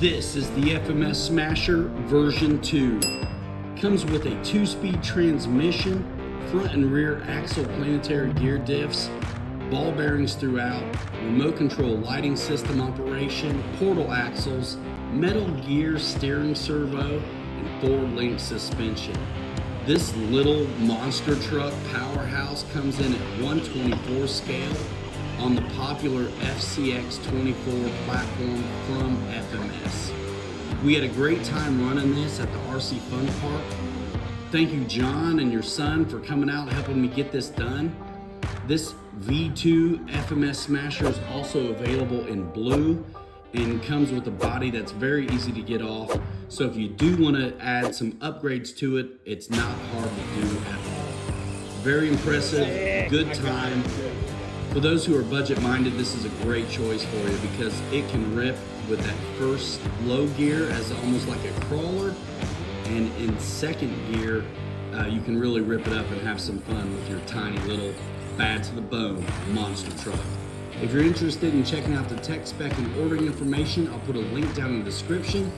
This is the FMS Smasher version 2. Comes with a 2-speed transmission, front and rear axle planetary gear diffs, ball bearings throughout, remote control lighting system operation, portal axles, metal gear steering servo, and 4-link suspension. This little monster truck powerhouse comes in at 1/24 scale on the popular FCX24 platform from FMS. We had a great time running this at the RC Fun Park. Thank you, John and your son, for coming out and helping me get this done. This V2 FMS Smasher is also available in blue and comes with a body that's very easy to get off. So if you do want to add some upgrades to it, it's not hard to do at all. Very impressive, good time. For those who are budget minded, this is a great choice for you because it can rip with that first low gear as almost like a crawler, and in second gear you can really rip it up and have some fun with your tiny little bad to the bone monster truck. If you're interested in checking out the tech spec and ordering information, I'll put a link down in the description.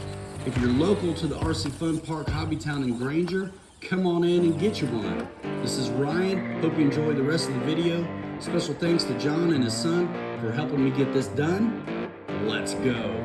If you're local to the RC Fun Park, Hobbytown, and Granger, come on in and get you one. This is Ryan. Hope you enjoy the rest of the video. Special thanks to John and his son for helping me get this done. Let's go.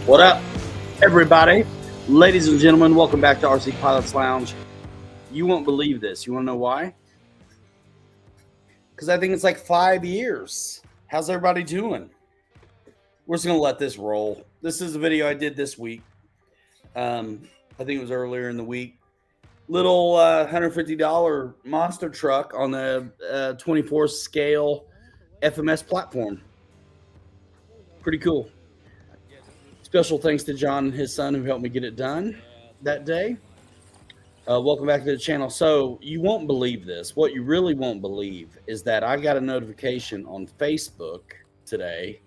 What up, everybody? Ladies and gentlemen, welcome back to RC Pilots Lounge. You won't believe this. You want to know why? Because I think it's like 5 years. How's everybody doing? We're just going to let this roll. This is a video I did this week. I think it was earlier in the week. Little $150 monster truck on the 24 scale FMS platform. Pretty cool. Special thanks to John and his son who helped me get it done that day. Welcome back to the channel. So you won't believe this. What you really won't believe is that I got a notification on Facebook today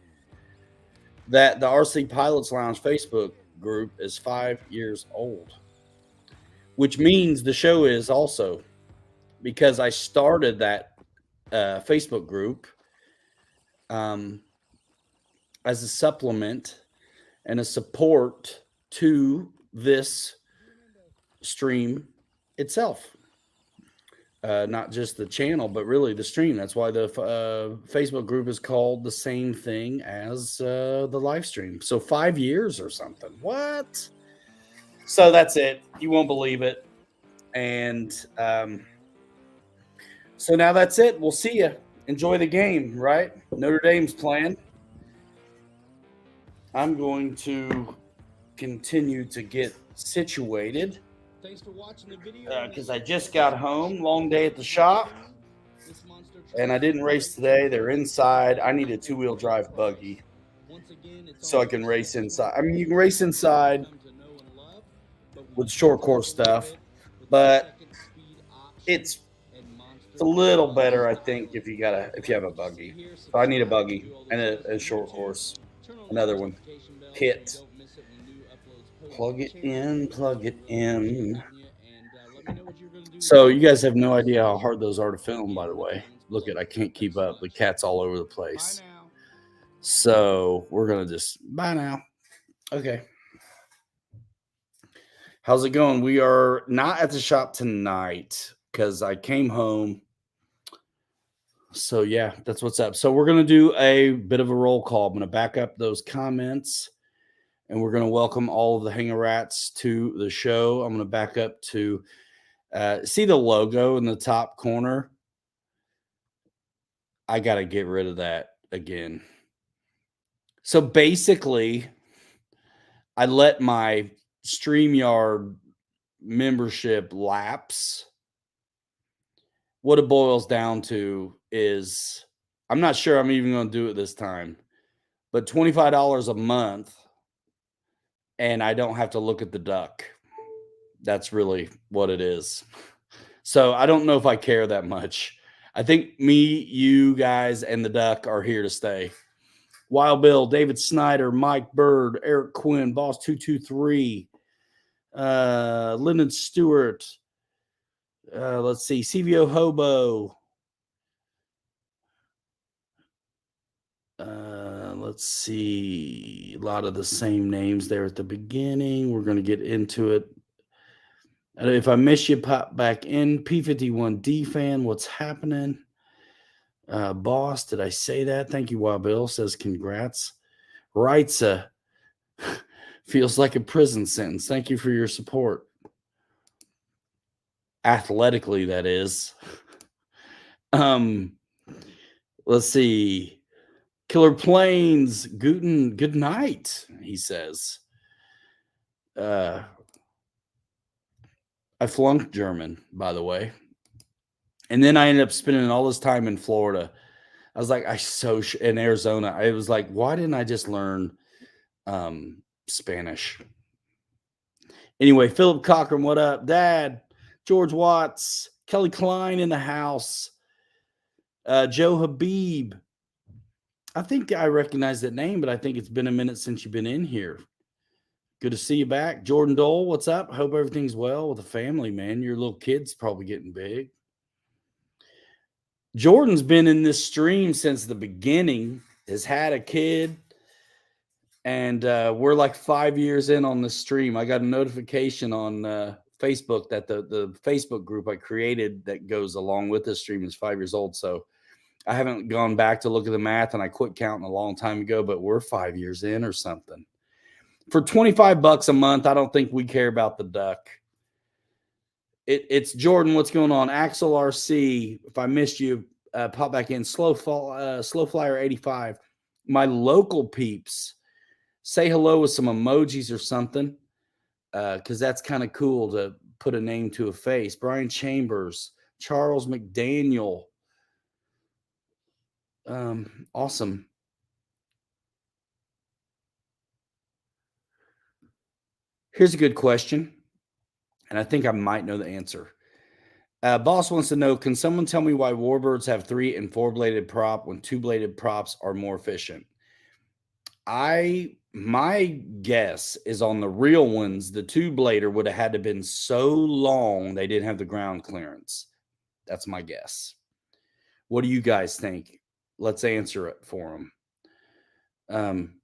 that the RC Pilots Lounge Facebook group is 5 years old, which means the show is also, because I started that Facebook group as a supplement and a support to this stream itself. Not just the channel, but really the stream. That's why the Facebook group is called the same thing as the live stream. So 5 years or something. What? So that's it. You won't believe it. And so now that's it. We'll see you. Enjoy the game, right? Notre Dame's playing. I'm going to continue to get situated. Thanks for watching the video. Because I just got home. Long day at the shop. And I didn't race today. They're inside. I need a 2-wheel drive buggy so I can race inside. I mean, you can race inside with short course stuff, but it's a little better, I think, if you have a buggy. So I need a buggy and a short course. Another one. Kit. Plug it in, plug it in. So you guys have no idea how hard those are to film, by the way. Look I can't keep up. The cat's all over the place. So we're going to just bye now. Okay. How's it going? We are not at the shop tonight because I came home. So yeah, that's what's up. So we're going to do a bit of a roll call. I'm going to back up those comments and we're going to welcome all of the Hanger Rats to the show. I'm going to back up to see the logo in the top corner. I got to get rid of that again. So basically, I let my StreamYard membership lapse. What it boils down to is I'm not sure I'm even going to do it this time, but $25 a month and I don't have to look at the duck. That's really what it is. So I don't know if I care that much. I think me, you guys, and the duck are here to stay. Wild Bill, David Snyder, Mike Bird, Eric Quinn, Boss 223, Lyndon Stewart. Let's see, CVO Hobo. Let's see, a lot of the same names there at the beginning. We're going to get into it. If I miss you, pop back in. P51D fan, what's happening? Boss, did I say that? Thank you, Wild Bill. Says congrats. Writes feels like a prison sentence. Thank you for your support. Athletically, that is. Let's see. Killer Planes, good night, he says. I flunked German, by the way. And then I ended up spending all this time in Florida. I was like, in Arizona. I was like, why didn't I just learn Spanish? Anyway, Philip Cochran, what up? Dad, George Watts, Kelly Klein in the house. Joe Habib. I think I recognize that name, but I think it's been a minute since you've been in here. Good to see you back. Jordan Dole, what's up? Hope everything's well with the family, man. Your little kid's probably getting big. Jordan's been in this stream since the beginning, has had a kid, and we're like 5 years in on the stream. I got a notification on Facebook that the Facebook group I created that goes along with this stream is 5 years old. So I haven't gone back to look at the math, and I quit counting a long time ago, but we're 5 years in or something. For $25 a month, I don't think we care about the duck. It's Jordan. What's going on? Axel RC. If I missed you, pop back in. Slow Flyer 85. My local peeps, say hello with some emojis or something, because that's kind of cool to put a name to a face. Brian Chambers, Charles McDaniel. Awesome. Here's a good question, and I think I might know the answer. Boss wants to know, can someone tell me why warbirds have 3 and 4-bladed prop when 2-bladed props are more efficient? My guess is on the real ones, the 2-blader would have had to have been so long they didn't have the ground clearance. That's my guess. What do you guys think? Let's answer it for them.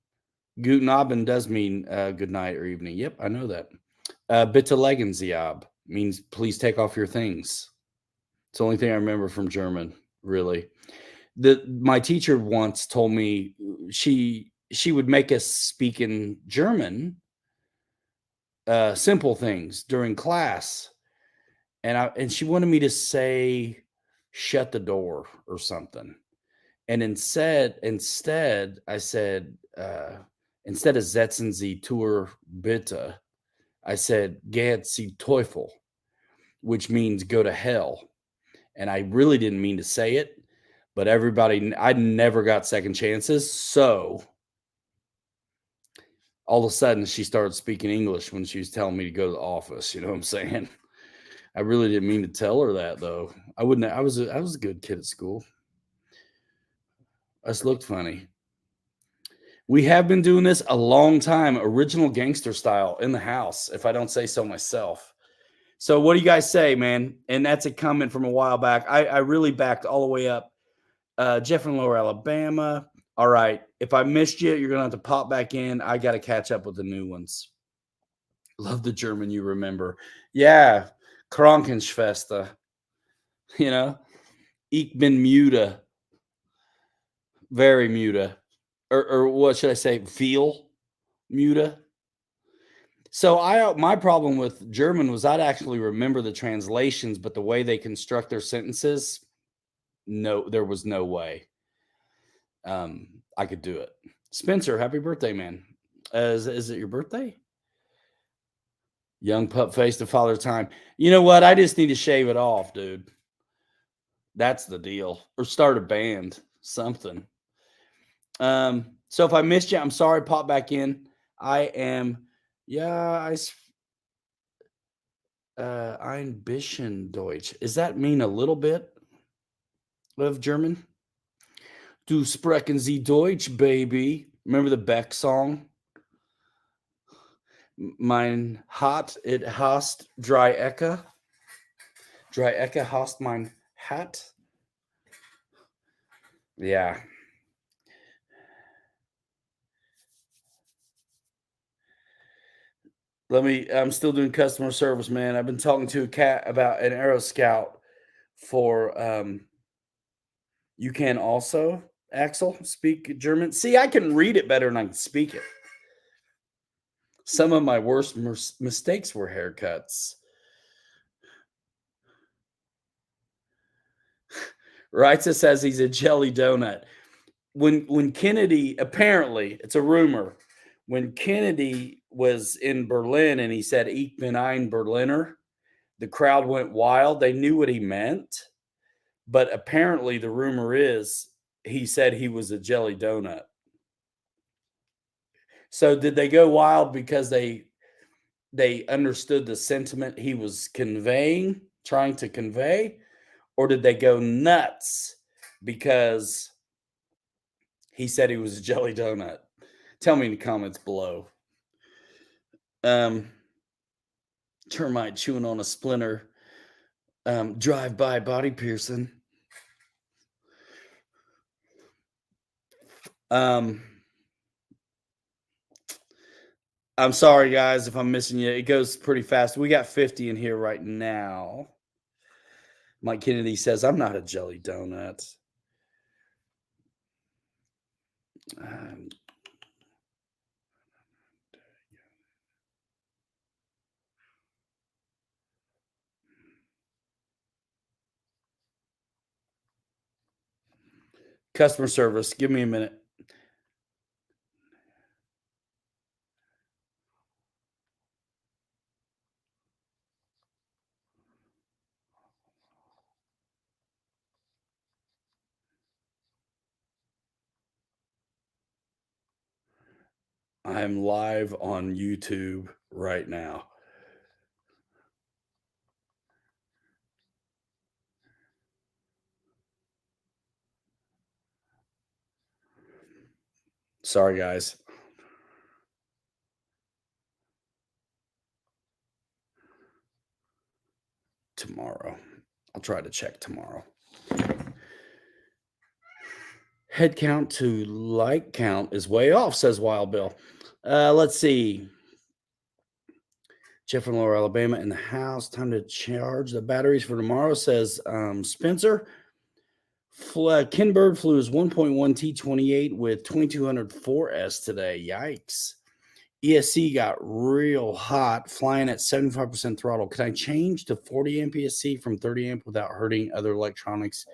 Guten Abend does mean good night or evening. Yep, I know that. Bitte legen Sie ab means please take off your things. It's the only thing I remember from German, really. My teacher once told me she would make us speak in German, simple things during class. And she wanted me to say, shut the door or something. And instead I said, instead of setzen Sie Tür bitte, I said, geht Sie Teufel, which means go to hell. And I really didn't mean to say it, but I never got second chances. So all of a sudden she started speaking English when she was telling me to go to the office. You know what I'm saying? I really didn't mean to tell her that, though. I was a good kid at school. I just looked funny. We have been doing this a long time, original gangster style in the house, if I don't say so myself. So what do you guys say, man? And that's a comment from a while back. I really backed all the way up. Jeff from Lower Alabama, All right. If I missed you, you're going to have to pop back in. I got to catch up with the new ones. Love the German you remember. Yeah. Krankenschwester. You know, ich bin müde. Very müde. Or what should I say? Viel müde. So my problem with German was I'd actually remember the translations, but the way they construct their sentences, no, there was no way I could do it. Spencer, happy birthday, man. Is it your birthday? Young pup face to father time. You know what? I just need to shave it off, dude. That's the deal. Or start a band, something. So if I missed you, I'm sorry. Pop back in. I am, yeah, ein bisschen Deutsch. Does that mean a little bit of German? Du sprechen Sie Deutsch, baby. Remember the Beck song? Mein Hat, it hast drei Ecke. Drei Ecke hast mein Hat. Yeah. I'm still doing customer service, man. I've been talking to a cat about an Aero Scout for, you can also, Axel, speak German. See, I can read it better than I can speak it. Some of my worst mistakes were haircuts. Reitza says he's a jelly donut. When Kennedy, apparently, it's a rumor, when Kennedy was in Berlin and he said, Ich bin ein Berliner, the crowd went wild. They knew what he meant. But apparently, the rumor is he said he was a jelly donut. So did they go wild because they understood the sentiment he was trying to convey? Or did they go nuts because he said he was a jelly donut? Tell me in the comments below. Termite chewing on a splinter. Drive-by body piercing. I'm sorry, guys, if I'm missing you. It goes pretty fast. We got 50 in here right now. Mike Kennedy says, I'm not a jelly donut. Customer service. Give me a minute. I'm live on YouTube right now. Sorry, guys. Tomorrow. I'll try to check tomorrow. Head count to like count is way off, says Wild Bill. Let's see. Jeff from Lower Alabama in the house. Time to charge the batteries for tomorrow, says Spencer. Ken Bird flew his 1.1 T28 with 2200 4S today. Yikes. ESC got real hot, flying at 75% throttle. Can I change to 40 amp ESC from 30 amp without hurting other electronics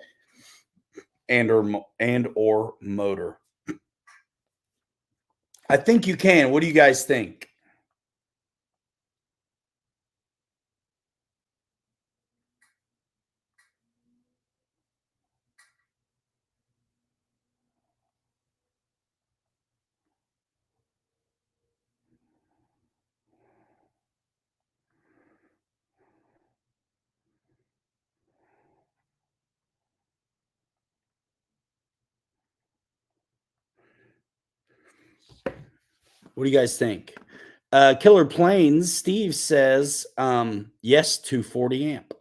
and or motor? I think you can. What do you guys think? What do you guys think? Killer Planes, Steve says yes to 40 amp.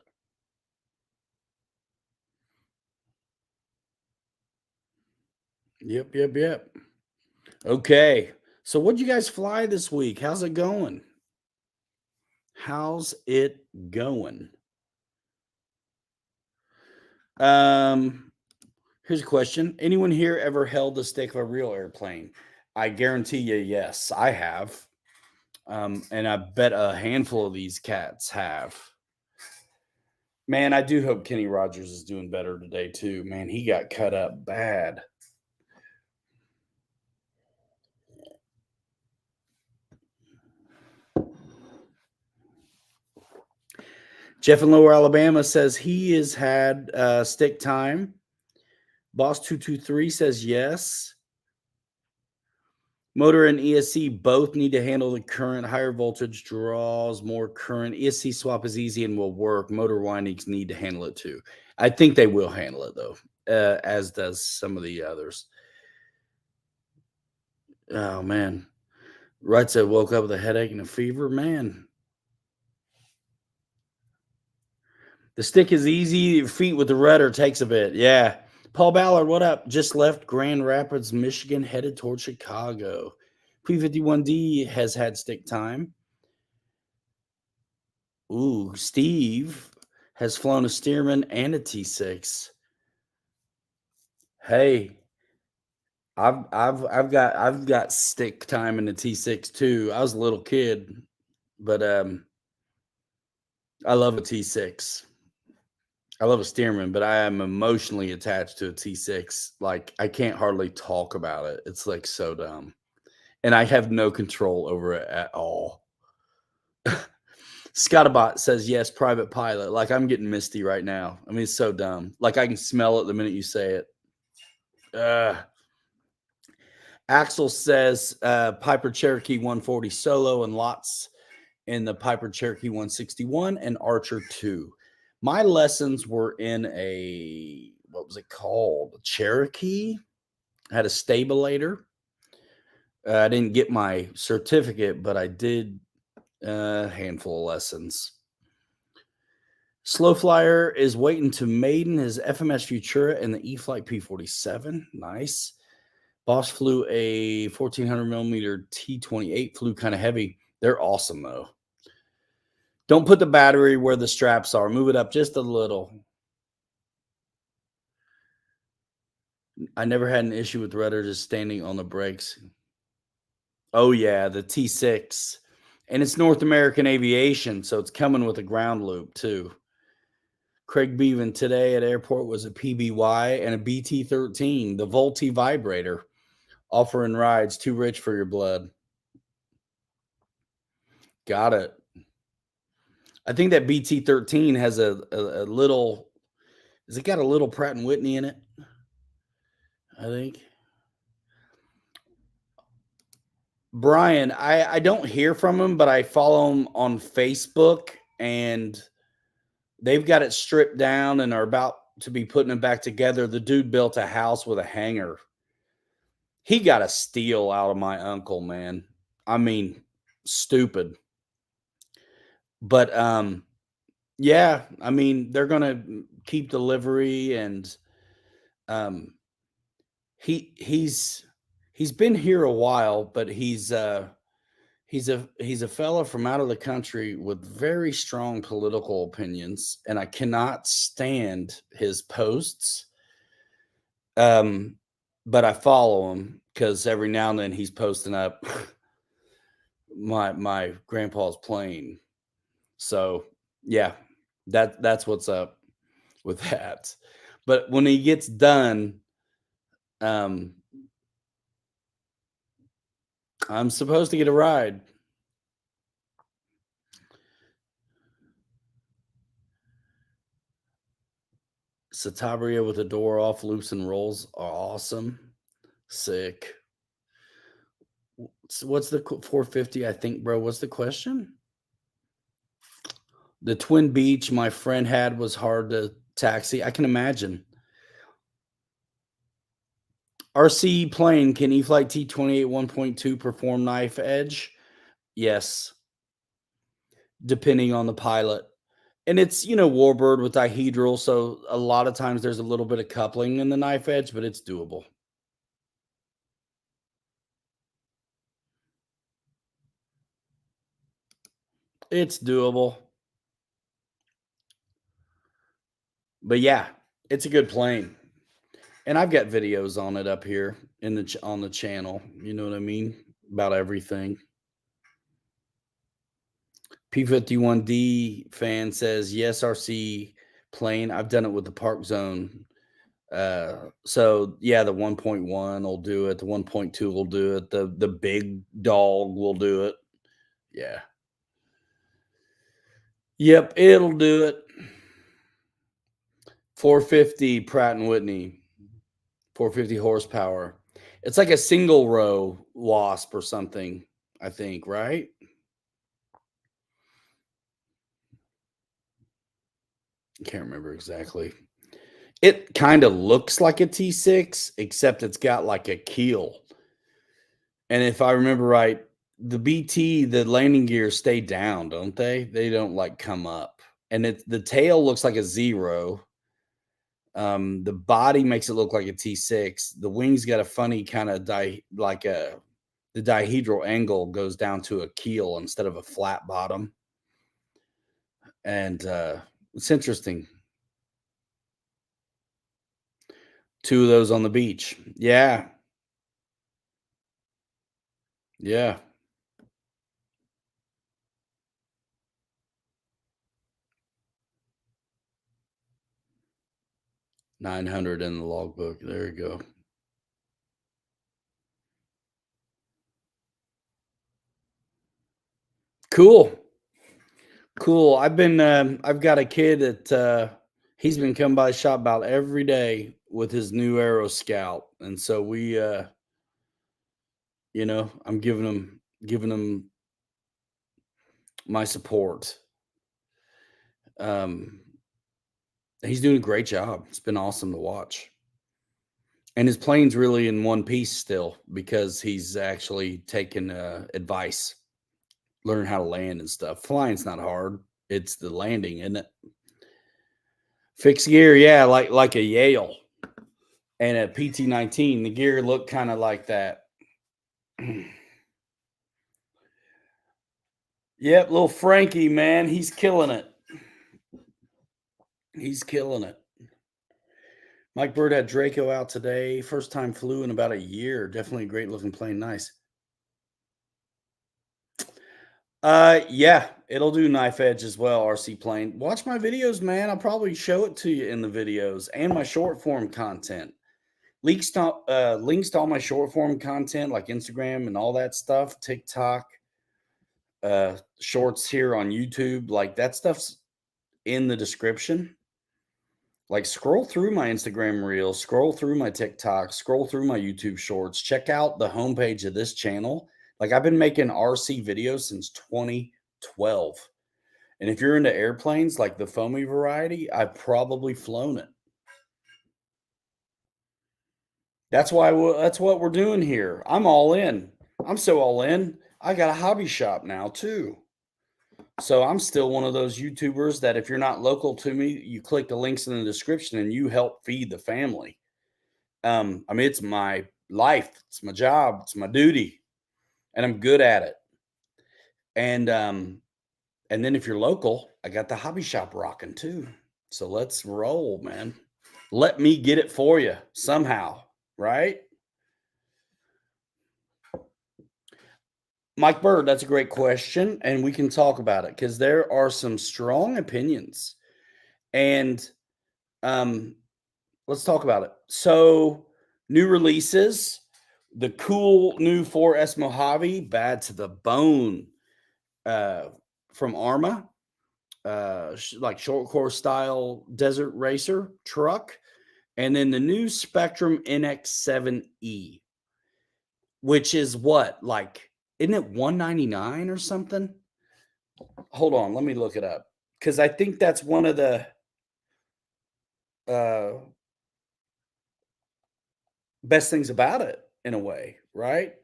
Yep. Okay. So what'd you guys fly this week? How's it going? How's it going? Um, Here's a question. Anyone here ever held the stick of a real airplane? I guarantee you, yes, I have. And I bet a handful of these cats have. Man, I do hope Kenny Rogers is doing better today too. Man, he got cut up bad. Jeff in Lower Alabama says he has had stick time. Boss 223 says yes. Motor and ESC both need to handle the current. Higher voltage draws more current. ESC swap is easy and will work. Motor windings need to handle it too. I think they will handle it though, as does some of the others. Oh man. Right said woke up with a headache and a fever. Man. The stick is easy. Your feet with the rudder takes a bit. Yeah. Paul Ballard, what up? Just left Grand Rapids, Michigan, headed toward Chicago. P51D has had stick time. Ooh, Steve has flown a Stearman and a T6. Hey, I've got stick time in the T6 too. I was a little kid, but I love a T6. I love a Stearman, but I am emotionally attached to a T6. Like I can't hardly talk about it. It's like so dumb. And I have no control over it at all. Scottabot says yes, private pilot. Like I'm getting misty right now. I mean, it's so dumb. Like I can smell it the minute you say it. Axel says Piper Cherokee 140 solo and lots in the Piper Cherokee 161 and Archer 2. My lessons were in a, what was it called? A Cherokee. I had a stabilator. I didn't get my certificate, but I did a handful of lessons. Slow Flyer is waiting to maiden his FMS Futura and the E-Flight P47. Nice. Boss flew a 1400 millimeter T28, flew kind of heavy. They're awesome though. Don't put the battery where the straps are. Move it up just a little. I never had an issue with rudder just standing on the brakes. Oh yeah, the T6. And it's North American Aviation, so it's coming with a ground loop too. Craig Beavan today at airport was a PBY and a BT13, the Volti vibrator. Offering rides, too rich for your blood. Got it. I think that BT13 has a little, has it got a little Pratt and Whitney in it? I think. Brian, I don't hear from him, but I follow him on Facebook and they've got it stripped down and are about to be putting it back together. The dude built a house with a hangar. He got a steal out of my uncle, man. I mean, stupid. But yeah, I mean, they're gonna keep delivery and he's been here a while, but he's a fella from out of the country with very strong political opinions, and I cannot stand his posts. But I follow him because every now and then he's posting up my grandpa's plane. So yeah, that's what's up with that. But when he gets done, I'm supposed to get a ride. Satabria with the door off, loops and rolls are awesome. Sick. So what's the 450? I think, bro. What's the question? The Twin Beach my friend had was hard to taxi. I can imagine. RC plane, can E-Flight T28 1.2 perform knife edge? Yes. Depending on the pilot. And it's, Warbird with dihedral, so a lot of times there's a little bit of coupling in the knife edge, but it's doable. It's doable. But yeah, it's a good plane. And I've got videos on it up here in the on the channel. You know what I mean? About everything. P51D fan says, yes, RC plane. I've done it with the Park Zone. So yeah, the 1.1 will do it. The 1.2 will do it. The big dog will do it. Yeah. Yep, it'll do it. 450 Pratt and Whitney, 450 horsepower. It's like a single row Wasp or something, I think, right? I can't remember exactly. It kind of looks like a T6, except it's got like a keel. And if I remember right, the BT, the landing gears stay down, don't they? They don't like come up. And the tail looks like a zero. The body makes it look like a T6. The wings got a funny kind of the dihedral angle goes down to a keel instead of a flat bottom. And it's interesting. 2 of those on the beach. Yeah. Yeah. $900 in the logbook. There you go. Cool. Cool. I've got a kid that he's been coming by the shop about every day with his new Aero Scout. And so we I'm giving him my support. He's doing a great job. It's been awesome to watch. And his plane's really in one piece still because he's actually taken advice, learn how to land and stuff. Flying's not hard. It's the landing, isn't it? Fixed gear, yeah, like a Yale and a PT-19. The gear looked kind of like that. Yep, little Frankie, man, he's killing it. He's killing it. Mike Bird had Draco out today. First time flew in about a year. Definitely a great looking plane. Nice. Yeah, it'll do knife edge as well, RC plane. Watch my videos, man. I'll probably show it to you in the videos and my short form content. Links to all my short form content like Instagram and all that stuff, TikTok, shorts here on YouTube, like that stuff's in the description. Like scroll through my Instagram reels, scroll through my TikTok, scroll through my YouTube shorts, check out the homepage of this channel. Like I've been making RC videos since 2012. And if you're into airplanes, like the foamy variety, I've probably flown it. That's what we're doing here. I'm all in. I'm so all in. I got a hobby shop now too. So I'm still one of those YouTubers that if you're not local to me, you click the links in the description and you help feed the family. I mean, it's my life, it's my job, it's my duty, and I'm good at it. And then if you're local, I got the hobby shop rocking too. So let's roll, man. Let me get it for you somehow, right? Mike Bird, that's a great question, and we can talk about it because there are some strong opinions. And let's talk about it. So, new releases, the cool new 4S Mojave, bad to the bone, from Arma, like short course style desert racer truck, and then the new Spectrum NX7E, which is what, like, isn't it $199 or something? Hold on, let me look it up because I think that's one of the best things about it in a way, right?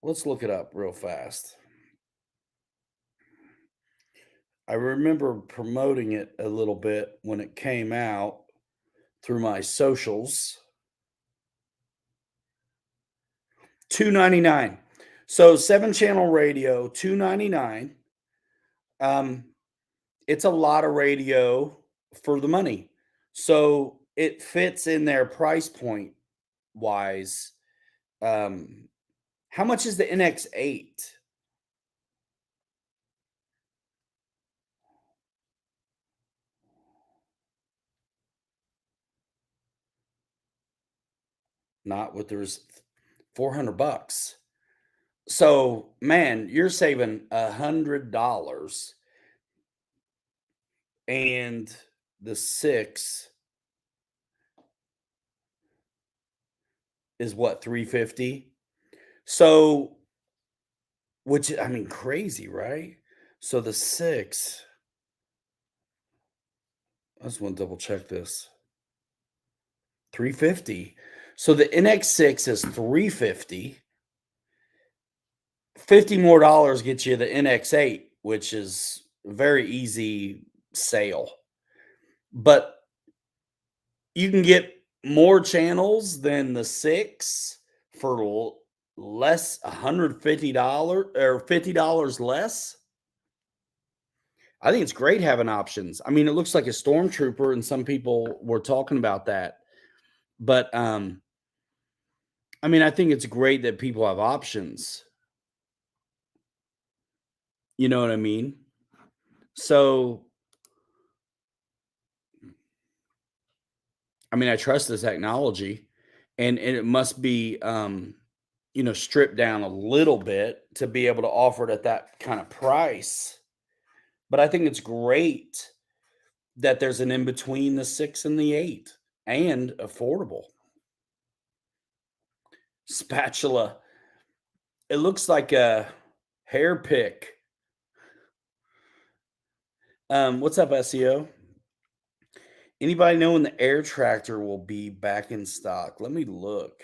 Let's look it up real fast. I remember promoting it a little bit when it came out through my socials. $299. So 7-channel radio, $299. It's a lot of radio for the money. So it fits in their price point wise. Um, how much is the NX8? Not with there's $400. So man, you're saving $100, and the six is what, 350. So, which I mean, crazy, right? So the six, I just want to double check this. 350. So the NX6 is 350. 50 more dollars gets you the NX8, which is a very easy sale. But you can get more channels than the 6 for less, $150 or $50 less. I think it's great having options. I mean, it looks like a stormtrooper, and some people were talking about that. But I mean, I think it's great that people have options. You know what I mean? So, I mean, I trust the technology, and it must be, stripped down a little bit to be able to offer it at that kind of price. But I think it's great that there's an in between the 6 and the 8 and affordable. Spatula. It looks like a hair pick. What's up, SEO? Anybody know when the air tractor will be back in stock? Let me look.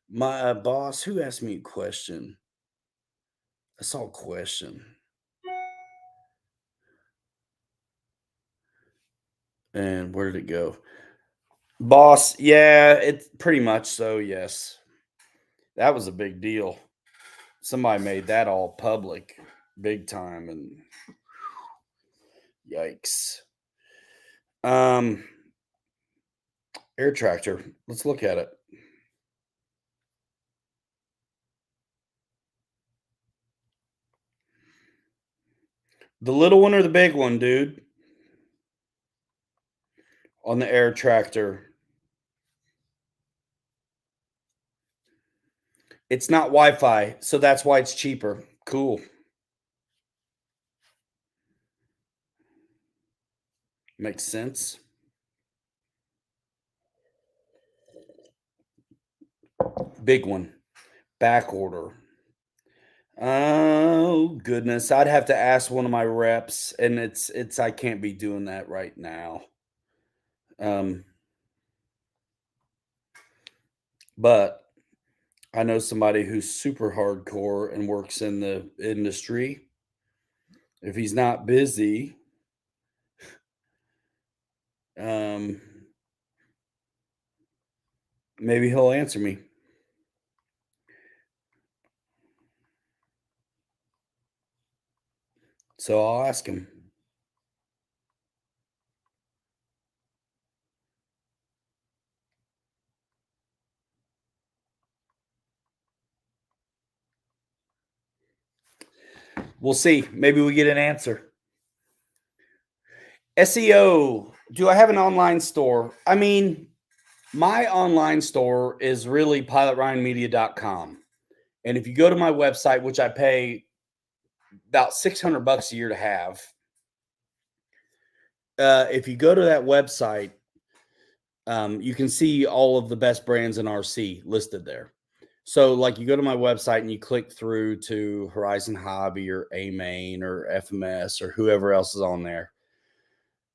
My boss, who asked me a question? I saw a question. And where did it go? Boss, yeah, it's pretty much so, yes. That was a big deal. Somebody made that all public big time, and yikes. Air tractor. Let's look at it. The little one or the big one, dude? On the air tractor. It's not Wi-Fi, so that's why it's cheaper. Cool. Makes sense. Big one. Back order. Oh goodness. I'd have to ask one of my reps, and it's I can't be doing that right now. But I know somebody who's super hardcore and works in the industry. If he's not busy, um, maybe he'll answer me. So I'll ask him. We'll see. Maybe we get an answer. SEO. Do I have an online store? I mean, my online store is really pilotryanmedia.com. And if you go to my website, which I pay about $600 a year to have, if you go to that website, you can see all of the best brands in RC listed there. So, like, you go to my website and you click through to Horizon Hobby or A-Main or FMS or whoever else is on there.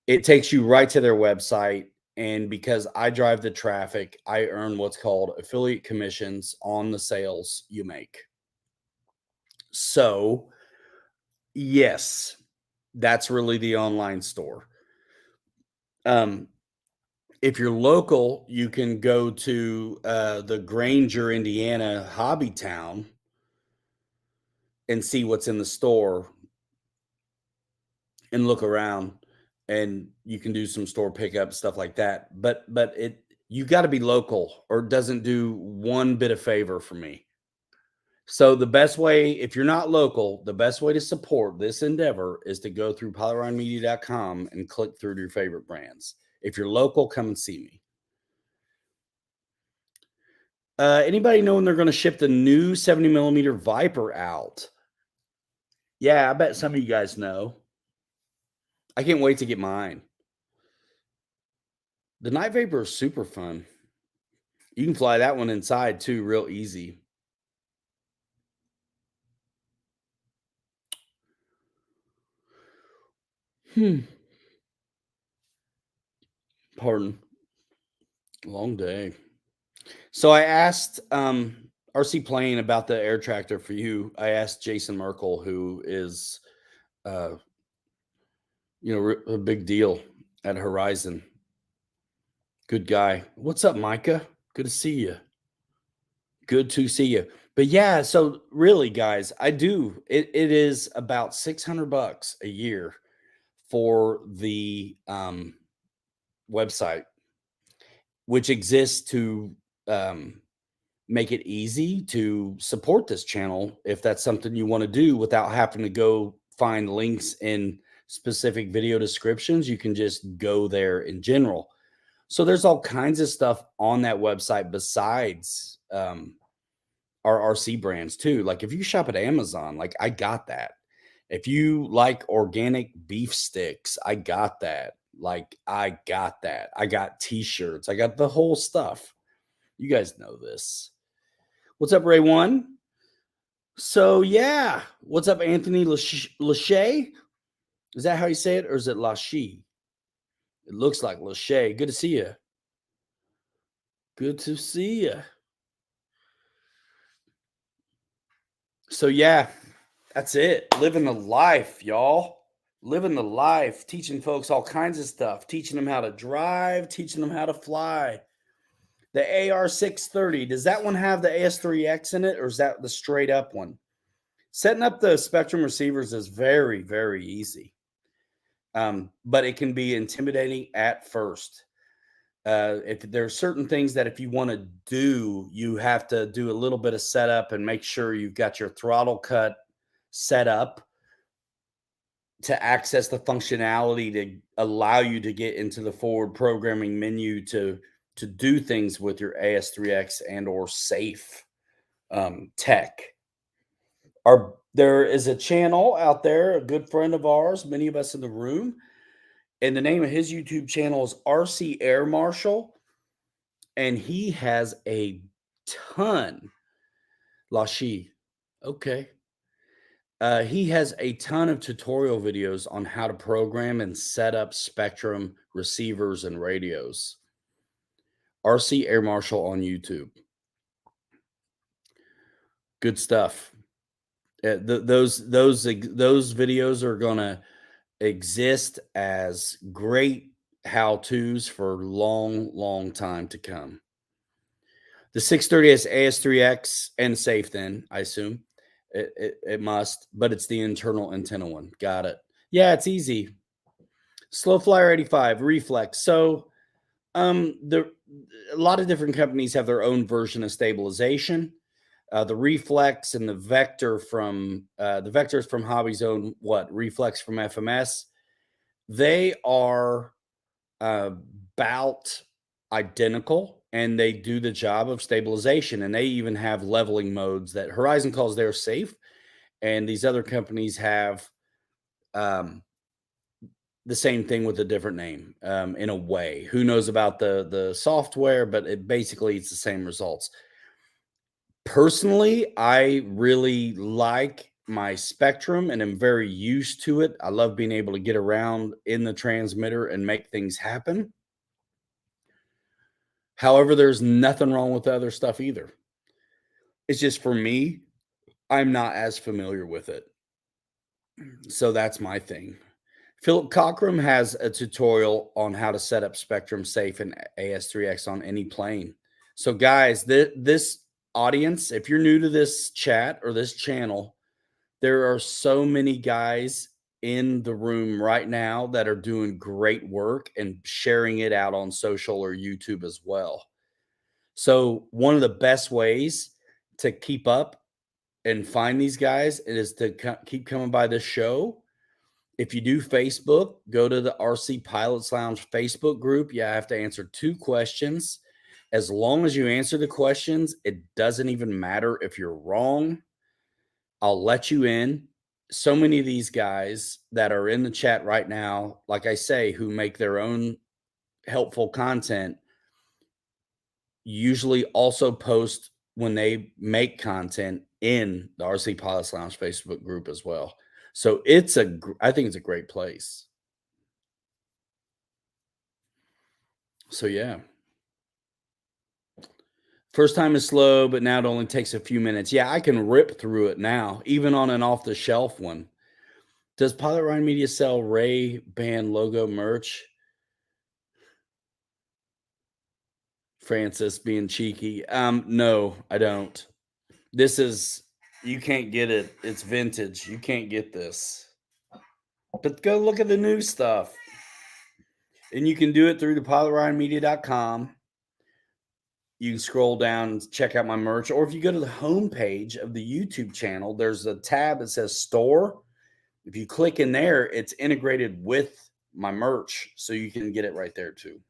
It takes you right to their website. And because I drive the traffic, I earn what's called affiliate commissions on the sales you make. So, yes, that's really the online store. If you're local, you can go to the Granger, Indiana Hobby Town and see what's in the store. and look around, and you can do some store pickup stuff like that. But you got to be local, or it doesn't do one bit of favor for me. So the best way, if you're not local, the best way to support this endeavor is to go through pilotlinemedia.com and click through to your favorite brands. If you're local, come and see me. Anybody know when they're going to ship the new 70 millimeter Viper out? Yeah, I bet some of you guys know. I can't wait to get mine. The Night Vapor is super fun. You can fly that one inside too, real easy. Pardon. Long day. So I asked RC Plane about the air tractor for you. I asked Jason Merkel, who is a big deal at Horizon. Good guy. What's up, Micah? Good to see you. Good to see you. But yeah, so really, guys, it is about $600 a year for the website, which exists to make it easy to support this channel if that's something you want to do without having to go find links in specific video descriptions. You can just go there in general. So there's all kinds of stuff on that website besides our RC brands too. Like if you shop at Amazon, like I got that. If you like organic beef sticks, I got that. Like I got that. I got t-shirts. I got the whole stuff. You guys know this. What's up, Ray One? So yeah, what's up, Anthony Lachey? Is that how you say it, or is it Lachey? It looks like Lachey. Good to see you. Good to see you. So yeah, that's it. Living the life, y'all. Living the life, teaching folks all kinds of stuff, teaching them how to drive, teaching them how to fly. The AR630, does that one have the AS3X in it, or is that the straight up one? Setting up the Spektrum receivers is very, very easy. But it can be intimidating at first. If there are certain things that if you want to do, you have to do a little bit of setup and make sure you've got your throttle cut set up to access the functionality to allow you to get into the forward programming menu to do things with your AS3X and or safe tech. There is a channel out there, a good friend of ours, many of us in the room, and the name of his YouTube channel is RC Air Marshal, and he has a ton. Lashi, okay. He has a ton of tutorial videos on how to program and set up Spektrum receivers and radios. RC Air Marshal on YouTube. Good stuff. Those videos are going to exist as great how-tos for long time to come. The 630 has AS3X and safe then, I assume. It must, but it's the internal antenna one. Got it. Yeah, it's easy. Slow Flyer 85, Reflex. So a lot of different companies have their own version of stabilization. The Reflex and the Vector from the Vector's from Hobby's own Reflex from FMS. They are about identical, and they do the job of stabilization, and they even have leveling modes that Horizon calls theirs safe, and these other companies have the same thing with a different name in a way. Who knows about the software, but basically it's the same results. Personally, I really like my Spektrum and am very used to it. I love being able to get around in the transmitter and make things happen. However, there's nothing wrong with the other stuff either. It's just for me, I'm not as familiar with it. So that's my thing. Philip Cockrum has a tutorial on how to set up Spektrum Safe and AS3X on any plane. So guys, this audience, if you're new to this chat or this channel, there are so many guys in the room right now that are doing great work and sharing it out on social or YouTube as well. So, one of the best ways to keep up and find these guys is to keep coming by this show. If you do Facebook, go to the RC Pilots Lounge Facebook group. You have to answer 2 questions. As long as you answer the questions, it doesn't even matter if you're wrong. I'll let you in. So many of these guys that are in the chat right now, like I say, who make their own helpful content, usually also post when they make content in the RC Pilots Lounge Facebook group as well. So I think it's a great place. So yeah. First time is slow, but now it only takes a few minutes. Yeah, I can rip through it now, even on an off the shelf one. Does Pilot Ryan Media sell Ray-Ban logo merch? Francis being cheeky. No, I don't. This is, you can't get it. It's vintage. You can't get this. But go look at the new stuff. And you can do it through the pilotryanmedia.com. You can scroll down and check out my merch. Or if you go to the homepage of the YouTube channel, there's a tab that says store. If you click in there, it's integrated with my merch. So you can get it right there too.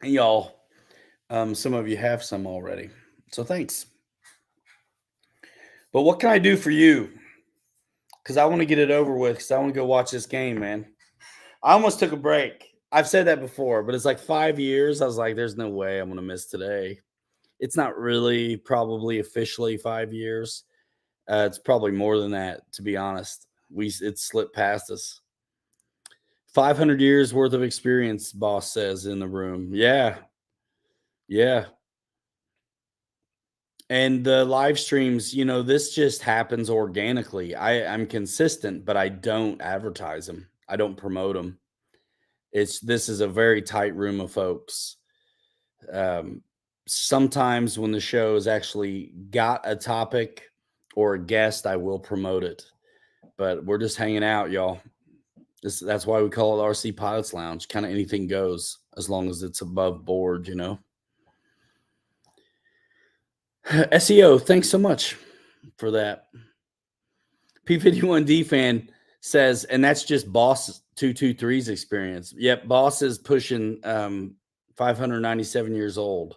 And y'all, some of you have some already. So thanks. But what can I do for you? Because I want to get it over with, because I want to go watch this game, man. I almost took a break. I've said that before, but it's like 5 years. I was like, there's no way I'm going to miss today. It's not really probably officially 5 years. It's probably more than that, to be honest. It slipped past us. 500 years worth of experience, boss says in the room. Yeah. Yeah. And the live streams, this just happens organically. I'm consistent, but I don't advertise them. I don't promote them. This is a very tight room of folks. Sometimes when the show has actually got a topic or a guest, I will promote it. But we're just hanging out, y'all. That's why we call it RC Pilots Lounge. Kind of anything goes as long as it's above board, SEO, thanks so much for that. P51D fan says, and that's just Boss 223's experience. Yep, Boss is pushing 597 years old.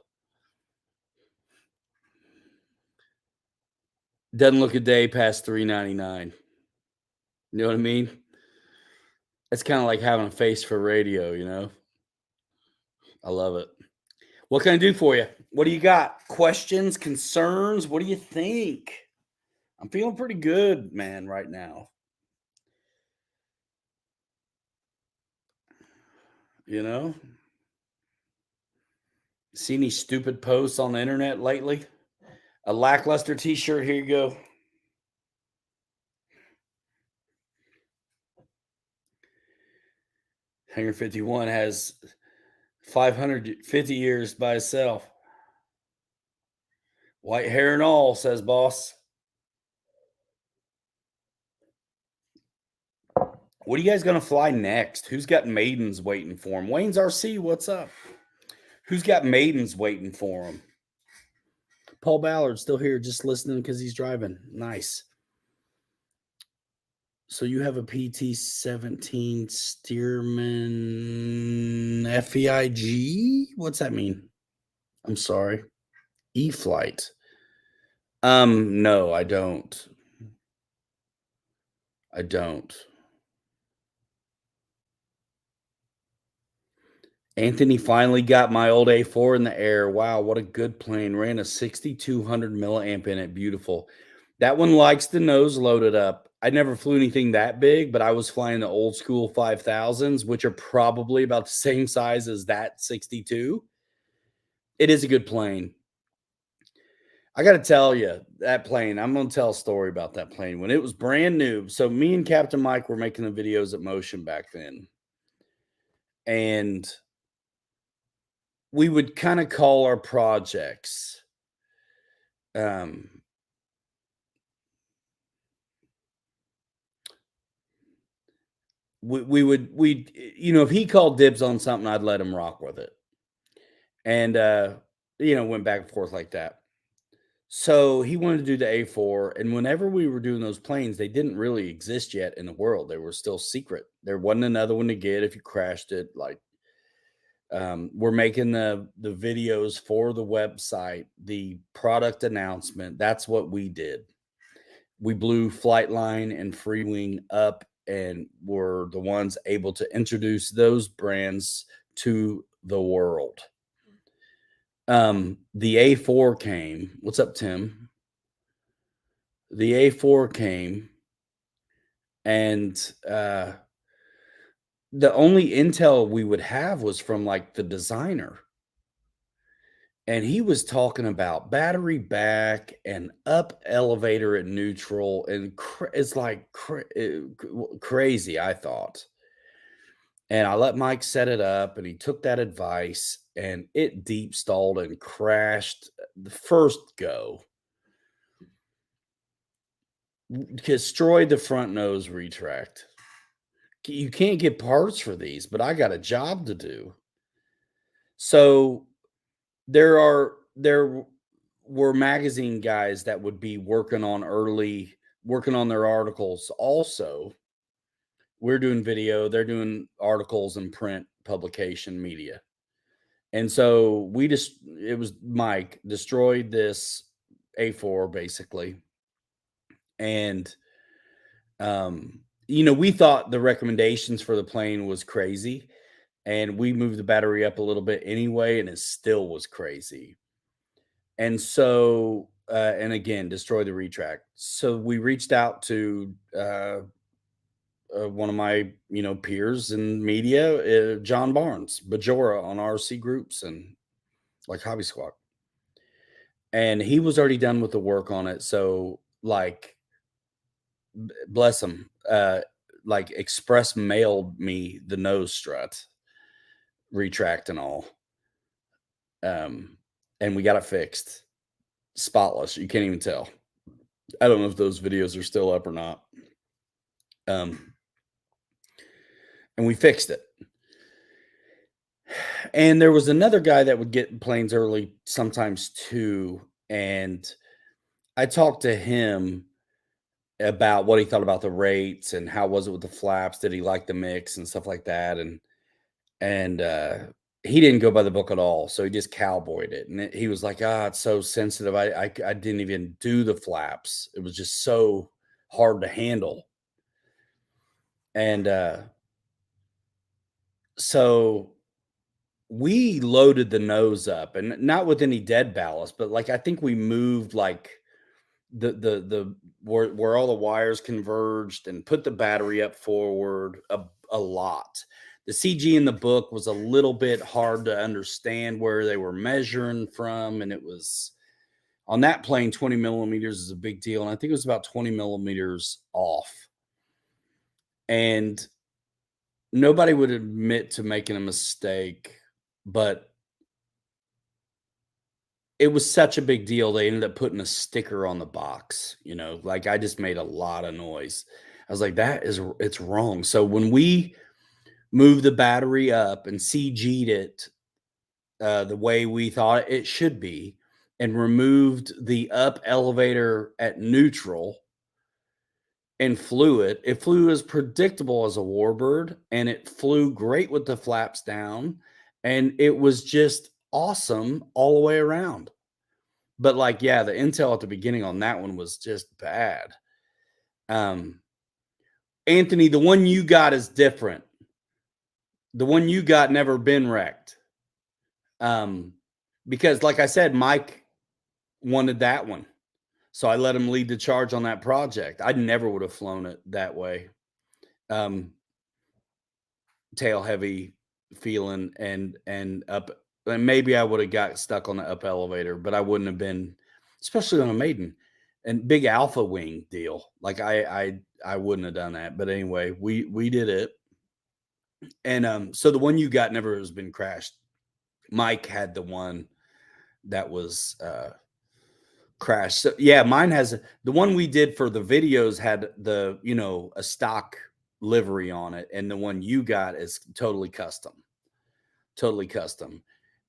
Doesn't look a day past 399. You know what I mean? It's kind of like having a face for radio, I love it. What can I do for you? What do you got? Questions, concerns? What do you think? I'm feeling pretty good, man, right now. See any stupid posts on the internet lately? A lackluster t-shirt, here you go. Hangar 51 has 550 years by itself. White hair and all, says Boss. What are you guys going to fly next? Who's got maidens waiting for him? Wayne's RC, what's up? Who's got maidens waiting for him? Paul Ballard still here, just listening because he's driving. Nice. So you have a PT-17 Stearman FEIG? What's that mean? I'm sorry. E-flight. No, I don't. Anthony finally got my old A4 in the air. Wow, what a good plane. Ran a 6,200 milliamp in it. Beautiful. That one likes the nose loaded up. I never flew anything that big, but I was flying the old school 5000s, which are probably about the same size as that 62. It is a good plane. I got to tell you, that plane, I'm going to tell a story about that plane. When it was brand new, so me and Captain Mike were making the videos at Motion back then. And we would kind of call our projects if he called dibs on something, I'd let him rock with it. And, went back and forth like that. So he wanted to do the A4. And whenever we were doing those planes, they didn't really exist yet in the world. They were still secret. There wasn't another one to get if you crashed it. Like, we're making the videos for the website, the product announcement. That's what we did. We blew Flightline and Freewing up and were the ones able to introduce those brands to the world. The A4 came. What's up, Tim? The A4 came, and the only intel we would have was from like the designer. And he was talking about battery back and up elevator at neutral. And it's like crazy, I thought. And I let Mike set it up, and he took that advice, and it deep stalled and crashed the first go. Destroyed the front nose retract. You can't get parts for these, but I got a job to do. So there were magazine guys that would be working on their articles also. We're doing video, they're doing articles and print publication media. And so it was Mike destroyed this A4 basically. And, we thought the recommendations for the plane was crazy, and we moved the battery up a little bit anyway, and it still was crazy. And so, and again, destroy the retract. So we reached out to one of my, peers in media, John Barnes, Bajora on RC groups and like Hobby Squawk. And he was already done with the work on it. So like, bless him, like express mailed me the nose strut retract and all. And we got it fixed. Spotless. You can't even tell. I don't know if those videos are still up or not. And we fixed it. And there was another guy that would get planes early sometimes too. And I talked to him about what he thought about the rates and how was it with the flaps. Did he like the mix and stuff like that? And he didn't go by the book at all. So he just cowboyed it. And he was like, it's so sensitive. I didn't even do the flaps. It was just so hard to handle. And so we loaded the nose up, and not with any dead ballast, but like I think we moved like the where all the wires converged and put the battery up forward a lot. The CG in the book was a little bit hard to understand where they were measuring from, and it was on that plane 20 millimeters is a big deal, and I think it was about 20 millimeters off. And nobody would admit to making a mistake, but it was such a big deal. They ended up putting a sticker on the box, like I just made a lot of noise. I was like, it's wrong. So when we moved the battery up and CG'd it the way we thought it should be and removed the up elevator at neutral and flew it. It flew as predictable as a warbird, and it flew great with the flaps down, and it was just awesome all the way around. But like, yeah, the intel at the beginning on that one was just bad. Anthony, the one you got is different. The one you got never been wrecked. Because like I said, Mike wanted that one. So I let him lead the charge on that project. I never would have flown it that way. Tail heavy feeling and up. And maybe I would have got stuck on the up elevator, but I wouldn't have been, especially on a maiden and big alpha wing deal. Like I wouldn't have done that. But anyway, we did it. And so the one you got never has been crashed. Mike had the one that was crashed. So yeah, mine has the one we did for the videos had the, a stock livery on it, and the one you got is totally custom. Totally custom.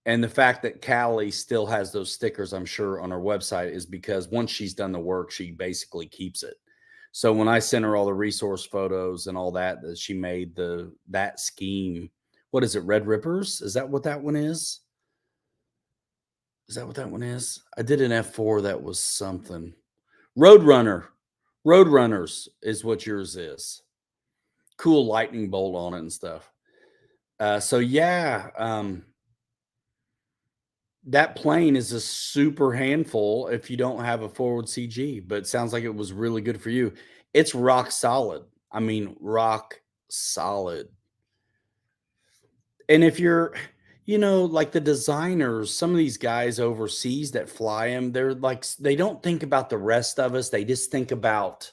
And the fact that Callie still has those stickers, I'm sure, on her website is because once she's done the work, she basically keeps it. So when I sent her all the resource photos and all that she made that scheme, what is it? Red Rippers? Is that what that one is? Is that what that one is? I did an F4 that was something. Roadrunner. Roadrunners is what yours is. Cool lightning bolt on it and stuff. So yeah, that plane is a super handful if you don't have a forward CG, but it sounds like it was really good for you. It's rock solid. I mean, rock solid. And if you're, like the designers, some of these guys overseas that fly them, they're like, they don't think about the rest of us. They just think about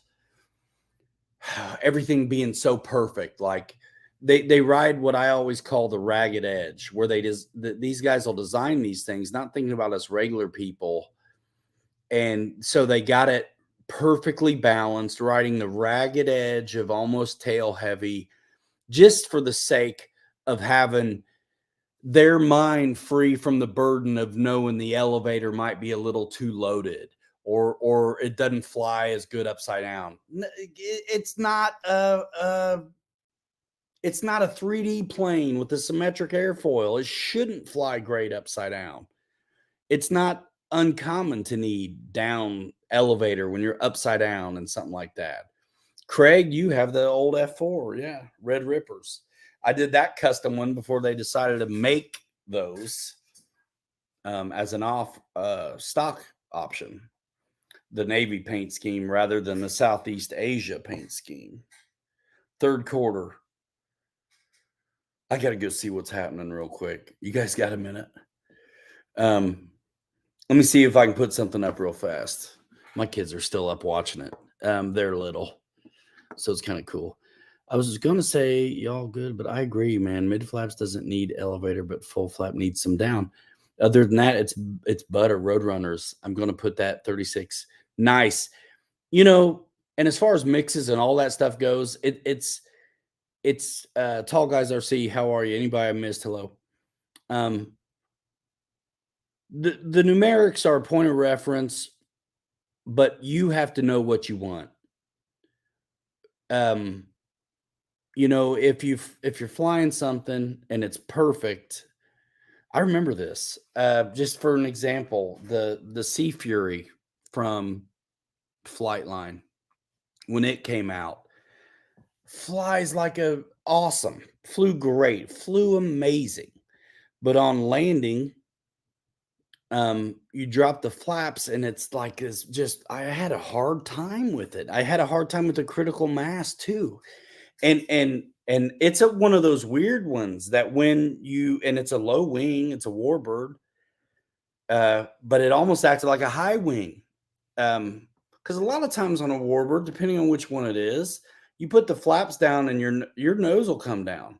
everything being so perfect. Like they ride what I always call the ragged edge, where these guys will design these things, not thinking about us regular people. And so they got it perfectly balanced, riding the ragged edge of almost tail heavy, just for the sake of having their mind free from the burden of knowing the elevator might be a little too loaded, or it doesn't fly as good upside down. It's not it's not a 3D plane with a symmetric airfoil. It shouldn't fly great upside down. It's not uncommon to need down elevator when you're upside down and something like that. Craig, you have the old F4. Yeah, Red Rippers. I did that custom one before they decided to make those as an off stock option, the Navy paint scheme rather than the Southeast Asia paint scheme. Third quarter. I got to go see what's happening real quick. You guys got a minute? Let me see if I can put something up real fast. My kids are still up watching it. They're little, so it's kind of cool. I was going to say y'all good, but I agree, man. Mid flaps doesn't need elevator, but full flap needs some down. Other than that, it's butter. Roadrunners. I'm going to put that 36. Nice. And as far as mixes and all that stuff goes, it's Tall Guys RC. How are you? Anybody I missed? Hello. The numerics are a point of reference, but you have to know what you want. If you're flying something and it's perfect, I remember this. Just for an example, the Sea Fury from Flightline, when it came out, flies like flew great, flew amazing, but on landing, you drop the flaps and it's like I had a hard time with it. I had a hard time with the critical mass too. And it's one of those weird ones that and it's a low wing, it's a warbird, but it almost acted like a high wing. Because a lot of times on a warbird, depending on which one it is, you put the flaps down and your nose will come down.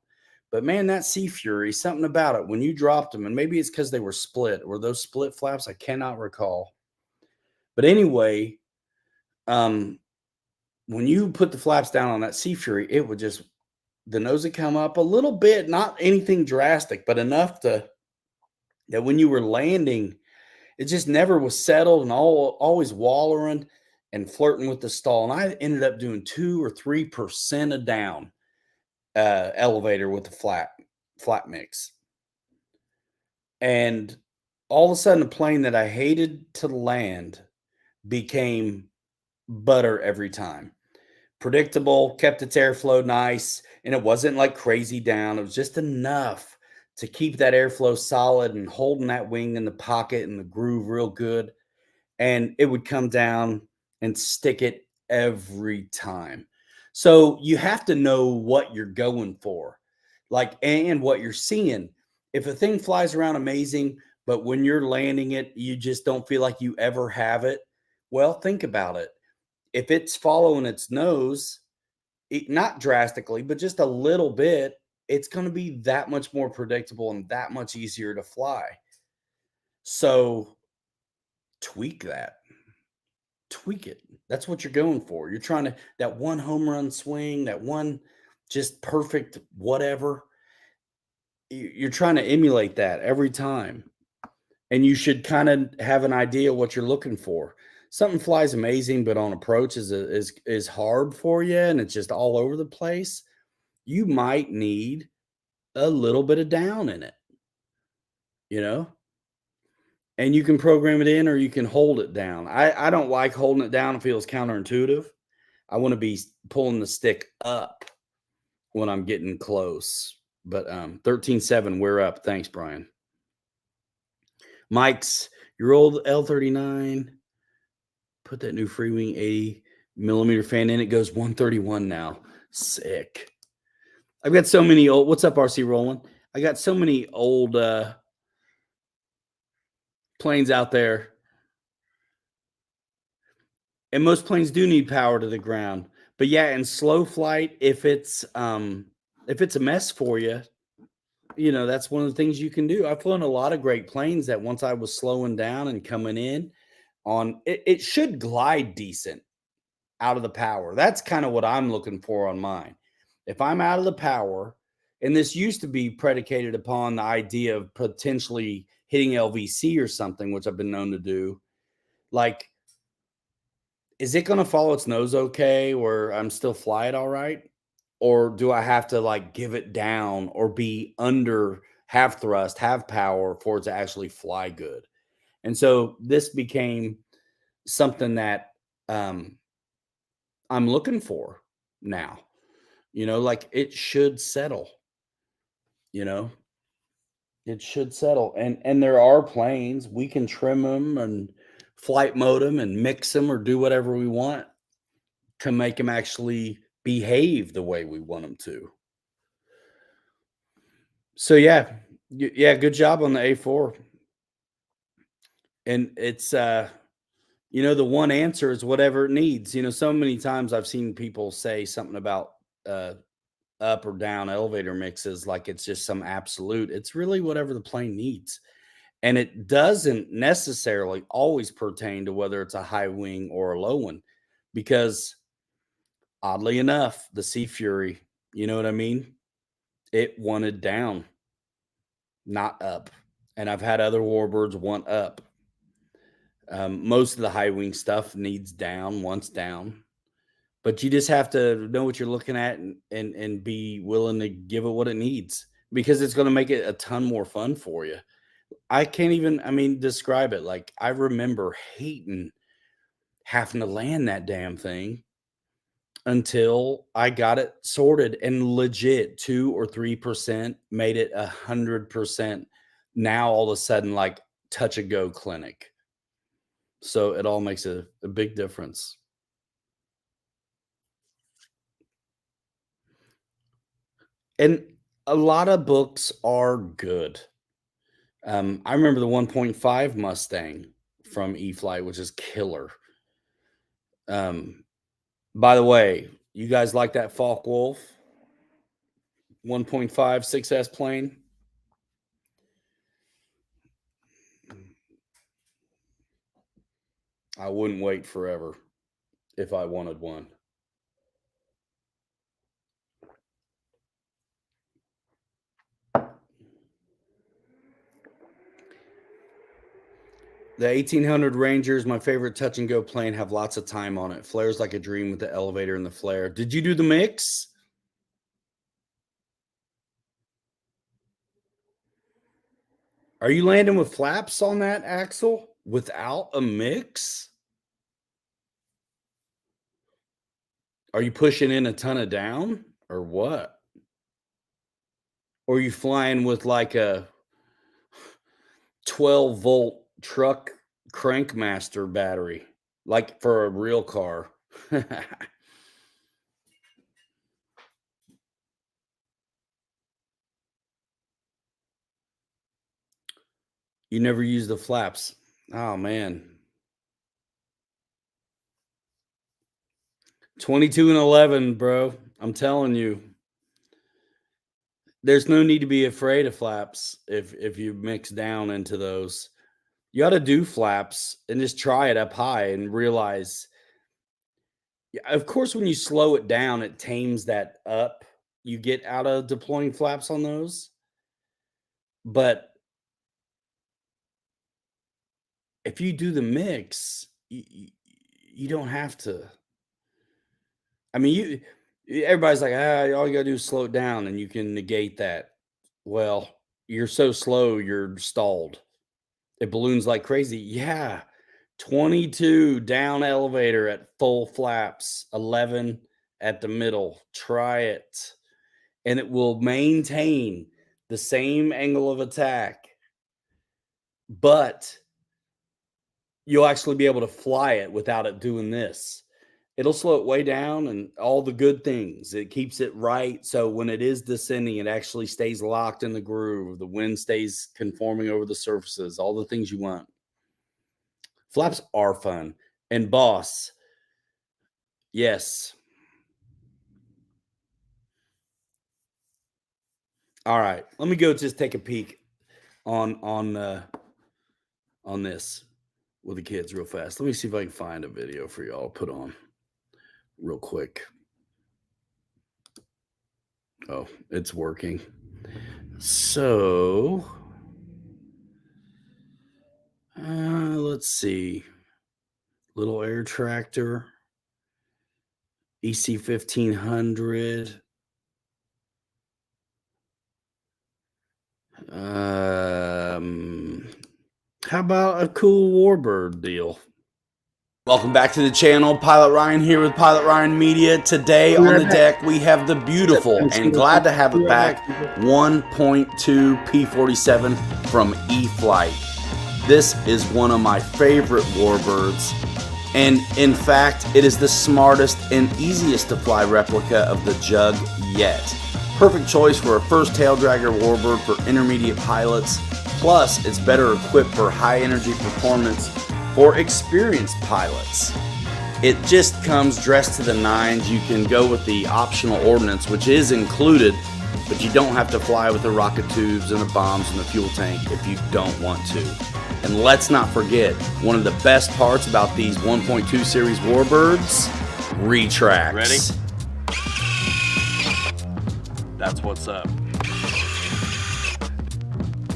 But man, that Sea Fury, something about it when you dropped them, and maybe it's because they were split or those split flaps, I cannot recall. But anyway, when you put the flaps down on that Sea Fury, it would the nose would come up a little bit, not anything drastic, but enough that when you were landing, it just never was settled and always wallering and flirting with the stall. And I ended up doing 2 or 3% of down elevator with the flat mix. And all of a sudden, a plane that I hated to land became butter every time. Predictable, kept its airflow nice, and it wasn't like crazy down. It was just enough to keep that airflow solid and holding that wing in the pocket and the groove real good. And it would come down and stick it every time. So you have to know what you're going for, and what you're seeing. If a thing flies around amazing, but when you're landing it, you just don't feel like you ever have it. Well, think about it. If it's following its nose, not drastically, but just a little bit, it's going to be that much more predictable and that much easier to fly. So tweak that. Tweak it. That's what you're going for. You're trying to, that one home run swing, that one just perfect whatever. You're trying to emulate that every time, and you should kind of have an idea what you're looking for. Something flies amazing, but on approach is hard for you, and it's just all over the place. You might need a little bit of down in it, you know, and you can program it in or you can hold it down. I don't like holding it down. It feels counterintuitive. I want to be pulling the stick up when I'm getting close. But 13.7, we're up. Thanks, Brian. Mike's your old L39. Put that new Freewing 80 millimeter fan in. It goes 131 now. Sick. I've got so many old. What's up, RC Roland? I got so many old planes out there. And most planes do need power to the ground. But yeah, in slow flight, if it's a mess for you, you know, that's one of the things you can do. I've flown a lot of great planes that once I was slowing down and coming in on it should glide decent out of the power. That's kind of what I'm looking for on mine. If I'm out of the power, and this used to be predicated upon the idea of potentially hitting LVC or something, which I've been known to do, like, is it going to follow its nose okay, or I'm still fly it all right? Or do I have to like give it down or be under half thrust, have power for it to actually fly good? And so this became something that I'm looking for now. You know, like it should settle. You know, it should settle. And there are planes we can trim them and flight mode them and mix them or do whatever we want to make them actually behave the way we want them to. So yeah, good job on the A4. And it's you know, the one answer is whatever it needs. You know, so many times I've seen people say something about up or down elevator mixes like it's just some absolute. It's really whatever the plane needs. And it doesn't necessarily always pertain to whether it's a high wing or a low one, because oddly enough, the Sea Fury, you know what I mean? It wanted down, not up. And I've had other warbirds want up. Most of the high wing stuff needs down, wants down. But you just have to know what you're looking at and be willing to give it what it needs, because it's going to make it a ton more fun for you. I can't even, I mean, describe it. Like, I remember hating having to land that damn thing until I got it sorted and legit 2 or 3% made it 100%. Now all of a sudden, like touch and go clinic. So it all makes a big difference. And a lot of books are good. I remember the 1.5 Mustang from E-flite, which is killer. By the way, you guys like that Focke-Wulf 1.5 6S plane? I wouldn't wait forever if I wanted one. The 1800 Ranger is my favorite touch and go plane. Have lots of time on it. Flares like a dream with the elevator and the flare. Did you do the mix? Are you landing with flaps on that axle without a mix? Are you pushing in a ton of down or what? Or are you flying with like a 12-volt truck crankmaster battery, like for a real car? You never use the flaps. Oh man. 22 and 11, bro. I'm telling you. There's no need to be afraid of flaps if you mix down into those. You ought to do flaps and just try it up high and realize, yeah, of course, when you slow it down, it tames that up you get out of deploying flaps on those. But if you do the mix, you don't have to. I mean, everybody's like, all you gotta do is slow it down and you can negate that. Well, you're so slow, you're stalled. It balloons like crazy. Yeah. 22 down elevator at full flaps, 11 at the middle. Try it. And it will maintain the same angle of attack, but you'll actually be able to fly it without it doing this. It'll slow it way down and all the good things. It keeps it right. So when it is descending, it actually stays locked in the groove. The wind stays conforming over the surfaces, all the things you want. Flaps are fun. And boss, yes. All right, let me go just take a peek on this with the kids real fast. Let me see if I can find a video for y'all to put on real quick. Oh, it's working. So, let's see. Little air tractor, EC 1500. How about a cool warbird deal? Welcome back to the channel. Pilot Ryan here with Pilot Ryan Media. Today on the deck we have the beautiful and glad to have it back 1.2 P47 from E-flite. This is one of my favorite warbirds, and in fact it is the smartest and easiest to fly replica of the Jug yet. Perfect choice for a first tail dragger warbird for intermediate pilots. Plus, it's better equipped for high energy performance for experienced pilots. It just comes dressed to the nines. You can go with the optional ordnance, which is included, but you don't have to fly with the rocket tubes and the bombs and the fuel tank if you don't want to. And let's not forget, one of the best parts about these 1.2 series warbirds, retracts. Ready? That's what's up.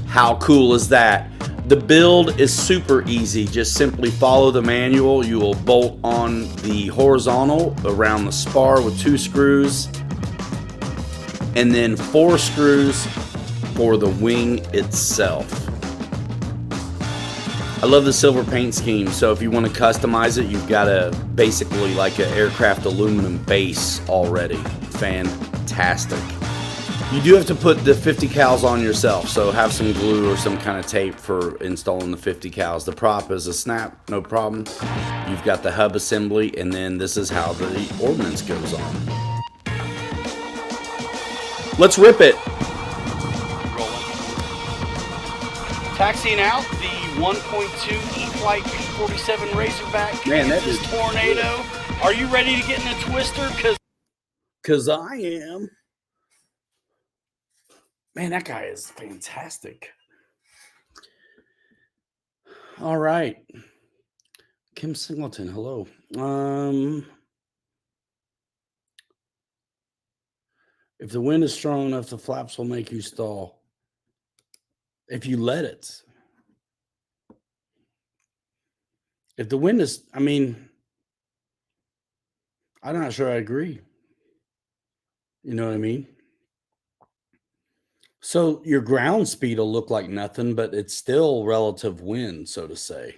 How cool is that? The build is super easy. Just simply follow the manual. You will bolt on the horizontal around the spar with 2 screws, and then 4 screws for the wing itself. I love the silver paint scheme, so if you want to customize it, you've got a basically like an aircraft aluminum base already. Fantastic. You do have to put the 50 cals on yourself, so have some glue or some kind of tape for installing the 50 cals. The prop is a snap, no problem. You've got the hub assembly, and then this is how the ordnance goes on. Let's rip it. Rolling. Taxiing out the 1.2 E-flite P47 Razorback. Man, that Kansas is Tornado. Are you ready to get in a twister? Cause I am. Man, that guy is fantastic. All right. Kim Singleton, hello. If the wind is strong enough, the flaps will make you stall. If you let it. If the wind is, I mean, I'm not sure I agree. You know what I mean? So your ground speed will look like nothing, but it's still relative wind, so to say.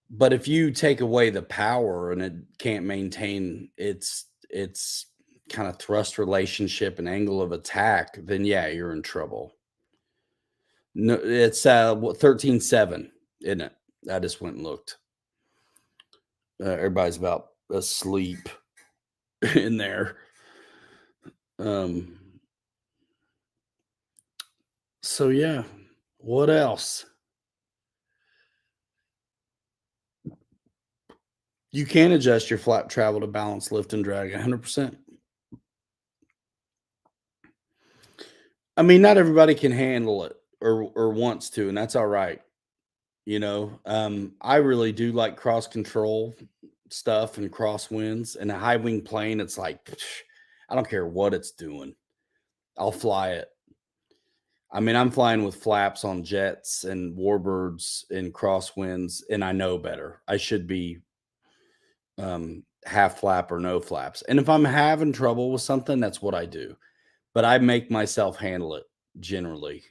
But if you take away the power and it can't maintain its kind of thrust relationship and angle of attack, then yeah, you're in trouble. No, it's 13.7, isn't it? I just went and looked. Everybody's about asleep in there. So yeah, what else? You can adjust your flap travel to balance lift and drag 100%. I mean, not everybody can handle it or wants to, and that's all right. You know, I really do like cross control stuff and crosswinds and a high wing plane. It's like, I don't care what it's doing. I'll fly it. I mean, I'm flying with flaps on jets and warbirds and crosswinds, and I know better. I should be half flap or no flaps. And if I'm having trouble with something, that's what I do. But I make myself handle it generally.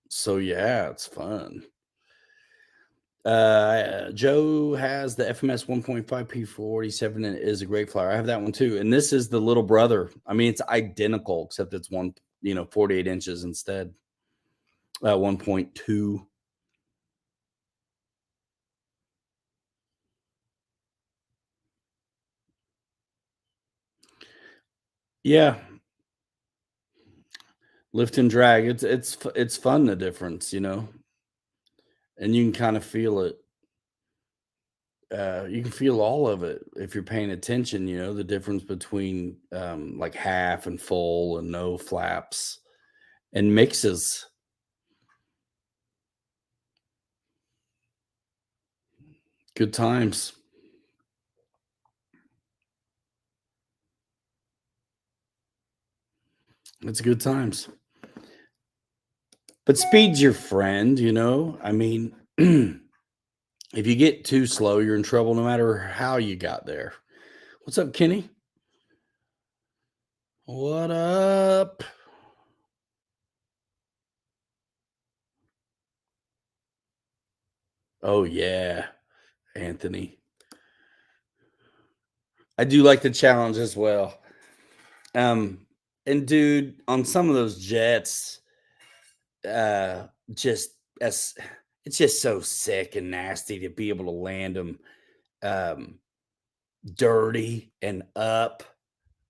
So yeah, it's fun. Joe has the FMS 1.5 P47 and it is a great flyer. I have that one too. And this is the little brother. I mean, it's identical, except it's 48 inches instead. 1.2. Yeah. Lift and drag. It's fun, the difference, and you can kind of feel it. You can feel all of it if you're paying attention, the difference between like half and full and no flaps and mixes. Good times. It's good times. But speed's your friend, I mean, if you get too slow, you're in trouble no matter how you got there. What's up, Kenny? What up? Oh, yeah, Anthony. I do like the challenge as well. And dude, on some of those jets, it's just so sick and nasty to be able to land them dirty and up,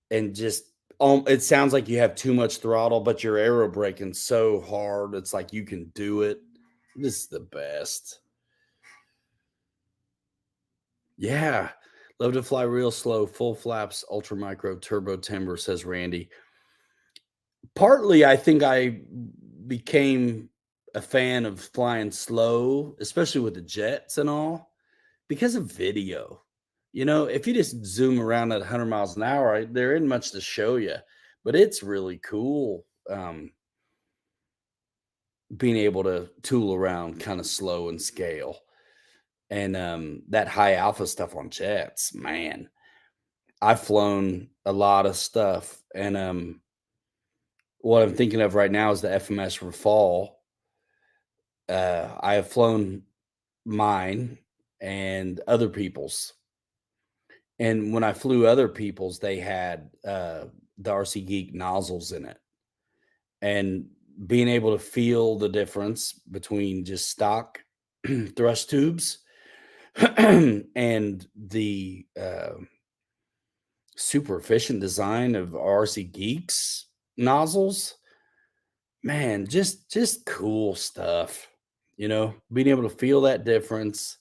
and just it sounds like you have too much throttle, but you're aero braking so hard. It's like you can do it. This is the best. Yeah. Love to fly real slow, full flaps, ultra micro, turbo timber, says Randy. Partly, I think I became a fan of flying slow, especially with the jets and all, because of video. If you just zoom around at 100 miles an hour, there isn't much to show you, but it's really cool being able to tool around kind of slow and scale. And that high alpha stuff on jets, man, I've flown a lot of stuff. And what I'm thinking of right now is the FMS Rafale. I have flown mine and other people's. And when I flew other people's, they had the RC Geek nozzles in it. And being able to feel the difference between just stock thrust tubes and the super efficient design of RC Geeks nozzles, man, just cool stuff. Being able to feel that difference,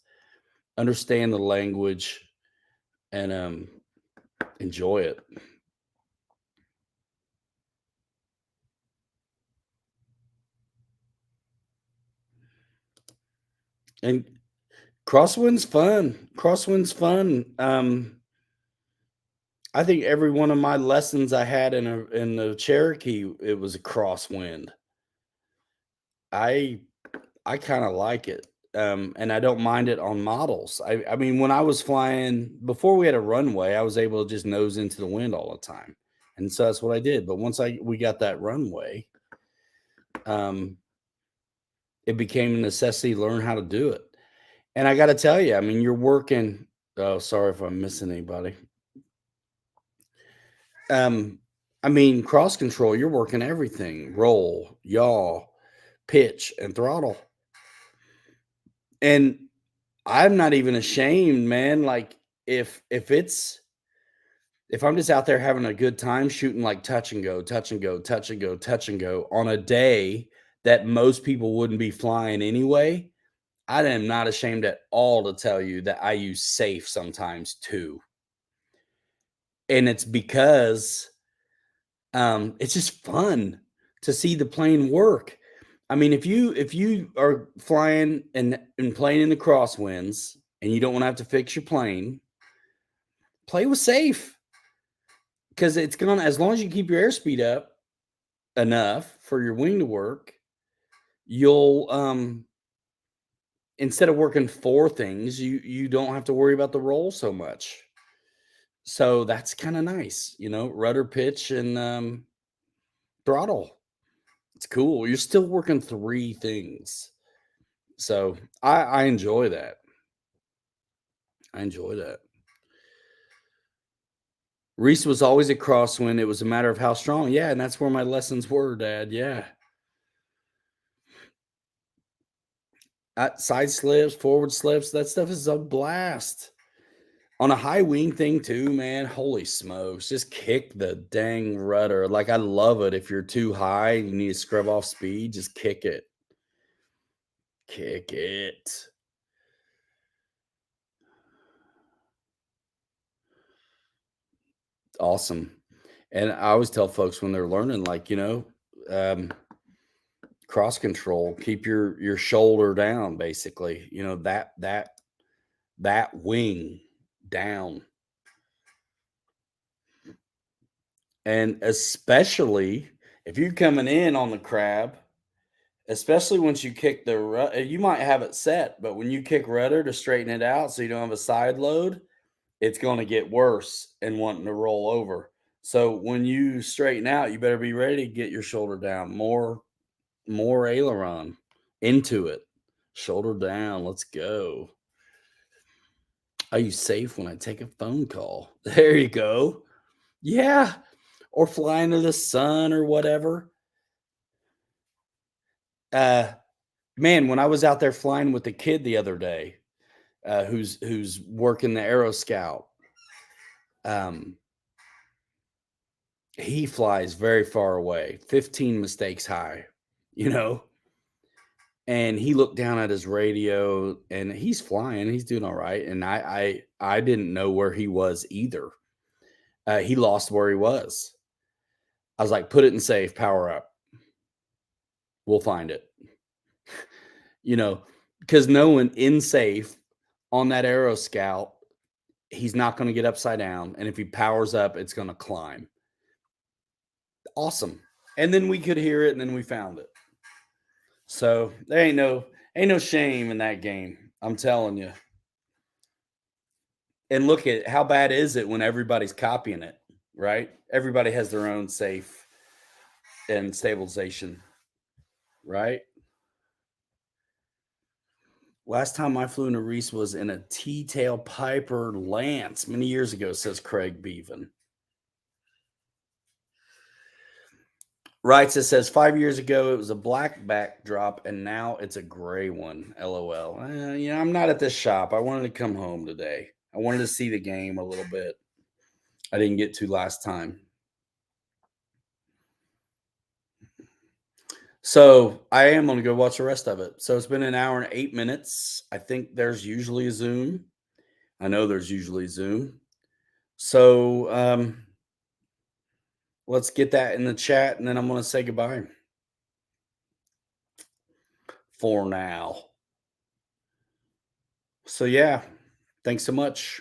understand the language, and enjoy it. And crosswind's fun. I think every one of my lessons I had in the Cherokee, it was a crosswind. I kind of like it. And I don't mind it on models. I mean, when I was flying before we had a runway, I was able to just nose into the wind all the time. And so that's what I did. But once we got that runway, it became a necessity to learn how to do it. And I got to tell you, I mean, you're working. Oh, sorry if I'm missing anybody. I mean, cross control, you're working everything: roll, yaw, pitch, and throttle. And I'm not even ashamed, man. Like if I'm just out there having a good time shooting like touch and go, touch and go, touch and go, touch and go on a day that most people wouldn't be flying anyway, I am not ashamed at all to tell you that I use safe sometimes too. And it's because it's just fun to see the plane work. I mean, if you are flying and playing in the crosswinds and you don't want to have to fix your plane, play with safe. because it's gonna, as long as you keep your airspeed up enough for your wing to work, you'll instead of working 4 things, you don't have to worry about the roll so much. So that's kind of nice, rudder, pitch, and throttle. It's cool. You're still working 3 things. So I enjoy that. I enjoy that. Reese was always a crosswind. It was a matter of how strong. Yeah, and that's where my lessons were, Dad. Yeah. Side slips, forward slips, that stuff is a blast. On a high wing thing too, man. Holy smokes. Just kick the dang rudder. Like, I love it. If you're too high and you need to scrub off speed, just kick it. Kick it. Awesome. And I always tell folks when they're learning, like, cross control, keep your shoulder down, basically. That wing down. And especially if you're coming in on the crab, especially once you kick the rudder, you might have it set, but when you kick rudder to straighten it out so you don't have a side load, it's going to get worse and wanting to roll over. So when you straighten out, you better be ready to get your shoulder down. More aileron into it. Shoulder down. Let's go. Are you safe when I take a phone call? There you go. Yeah. Or fly into the sun or whatever. Man, when I was out there flying with the kid the other day, who's working the Aero Scout, he flies very far away, 15 mistakes high, and he looked down at his radio and he's flying, he's doing all right. And I didn't know where he was either. He lost where he was. I was like, put it in safe, power up. We'll find it. Because knowing in safe on that Aero Scout, he's not going to get upside down. And if he powers up, it's going to climb. Awesome. And then we could hear it, and then we found it. So there ain't no shame in that game. I'm telling you. And look at how bad is it when everybody's copying it, right? Everybody has their own safe and stabilization, right? Last time I flew in a Reese was in a T-tail Piper Lance many years ago, says Craig Beaven. Writes, it says 5 years ago it was a black backdrop and now it's a gray one. LOL. I'm not at this shop. I wanted to come home today. I wanted to see the game a little bit. I didn't get to last time. So I am going to go watch the rest of it. So it's been 1 hour and 8 minutes. I think there's usually a Zoom. I know there's usually Zoom. So let's get that in the chat, and then I'm going to say goodbye for now. So yeah, thanks so much.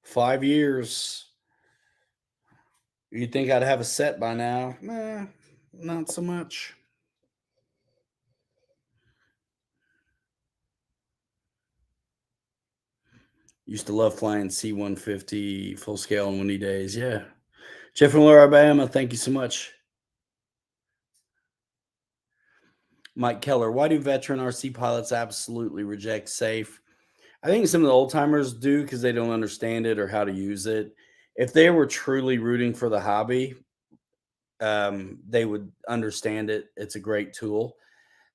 5 years. You'd think I'd have a set by now. Nah, not so much. Used to love flying C-150 full scale on windy days. Yeah. Jeff from Lower Alabama, thank you so much. Mike Keller, why do veteran RC pilots absolutely reject safe? I think some of the old timers do because they don't understand it or how to use it. If they were truly rooting for the hobby, they would understand it. It's a great tool.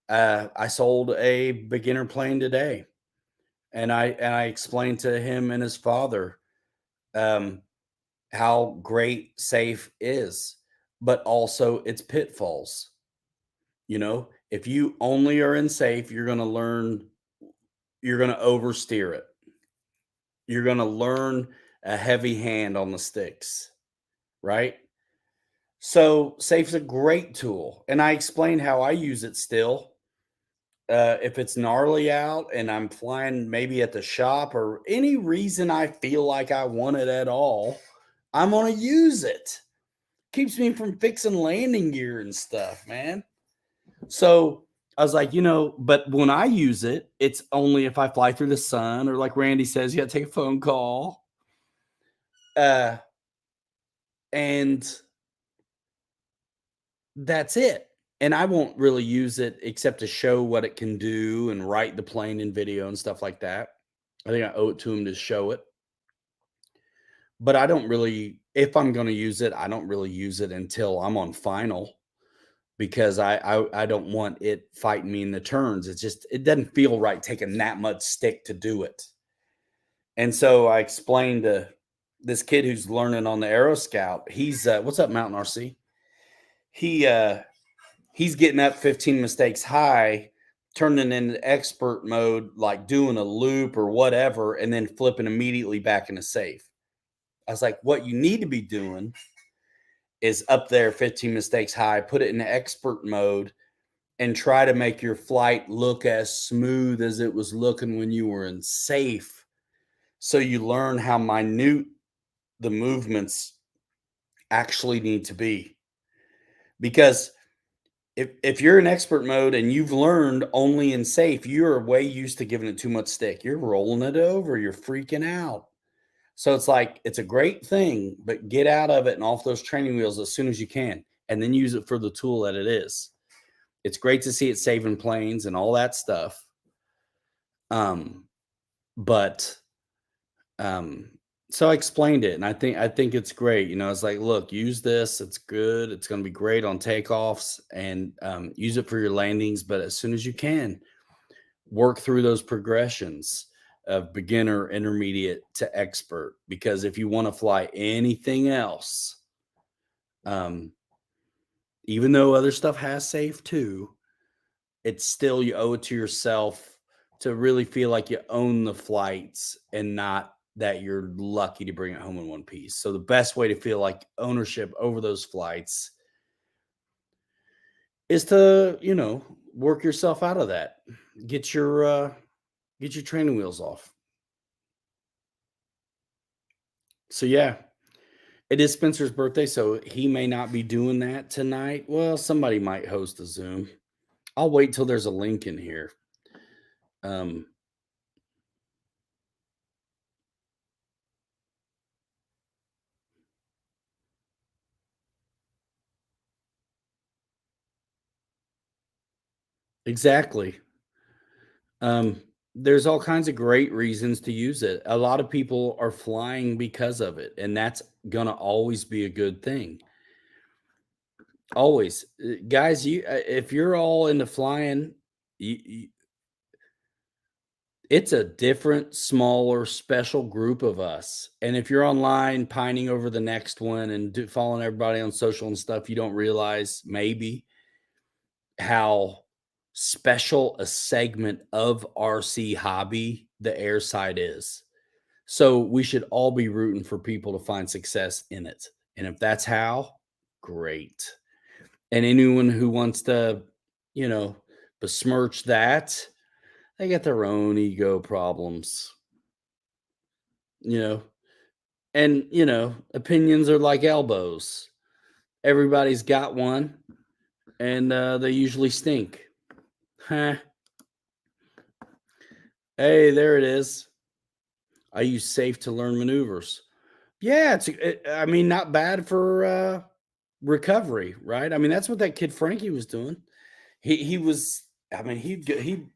I sold a beginner plane today, and I explained to him and his father how great safe is, but also its pitfalls. If you only are in safe, you're going to learn, you're going to oversteer it. You're going to learn a heavy hand on the sticks, right? So safe's a great tool. And I explained how I use it still. If it's gnarly out and I'm flying maybe at the shop or any reason I feel like I want it at all, I'm going to use it. Keeps me from fixing landing gear and stuff, man. So I was like, but when I use it, it's only if I fly through the sun, or like Randy says, you got to take a phone call. And that's it. And I won't really use it except to show what it can do and write the plane in video and stuff like that. I think I owe it to him to show it. But I don't really, if I'm going to use it, I don't really use it until I'm on final, because I don't want it fighting me in the turns. It doesn't feel right taking that much stick to do it. And so I explained to this kid who's learning on the Aero Scout. He's what's up, Mountain RC? He's getting up 15 mistakes high, turning into expert mode, like doing a loop or whatever, and then flipping immediately back into safe. I was like, what you need to be doing is up there 15 mistakes high, put it in expert mode, and try to make your flight look as smooth as it was looking when you were in safe. So you learn how minute the movements actually need to be. Because if you're in expert mode and you've learned only in safe, you're way used to giving it too much stick. You're rolling it over. You're freaking out. So it's like, it's a great thing, but get out of it and off those training wheels as soon as you can, and then use it for the tool that it is. It's great to see it saving planes and all that stuff. So I explained it, and I think it's great. It's like, look, use this. It's good. It's going to be great on takeoffs, and use it for your landings. But as soon as you can, work through those progressions of beginner, intermediate to expert, because if you want to fly anything else, even though other stuff has safe too, it's still, you owe it to yourself to really feel like you own the flights and not that you're lucky to bring it home in one piece. So the best way to feel like ownership over those flights is to, work yourself out of that. Get your training wheels off. So yeah, it is Spencer's birthday, so he may not be doing that tonight. Well, somebody might host a Zoom. I'll wait till there's a link in here. Exactly. There's all kinds of great reasons to use it. A lot of people are flying because of it, and that's gonna always be a good thing. Always. Guys, if you're all into flying, it's a different, smaller, special group of us. And if you're online pining over the next one and following everybody on social and stuff, you don't realize maybe how special a segment of RC hobby the air side is. So we should all be rooting for people to find success in it. And if that's how, great. And anyone who wants to, besmirch that, they got their own ego problems. And opinions are like elbows. Everybody's got one, and they usually stink. Huh. Hey, there it is. I use safe to learn maneuvers. Yeah, I mean, not bad for recovery, right? I mean, that's what that kid Frankie was doing. He was, I mean, he'd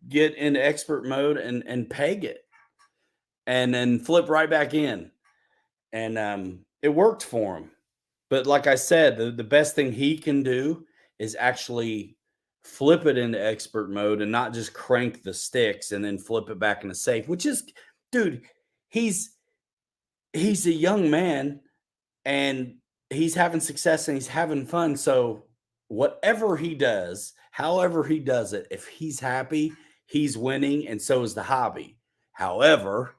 get into expert mode and peg it, and then flip right back in, and it worked for him. But like I said, the best thing he can do is actually flip it into expert mode and not just crank the sticks and then flip it back into safe, which is, dude, he's a young man and he's having success and he's having fun. So whatever he does, however he does it, if he's happy, he's winning, and so is the hobby. However,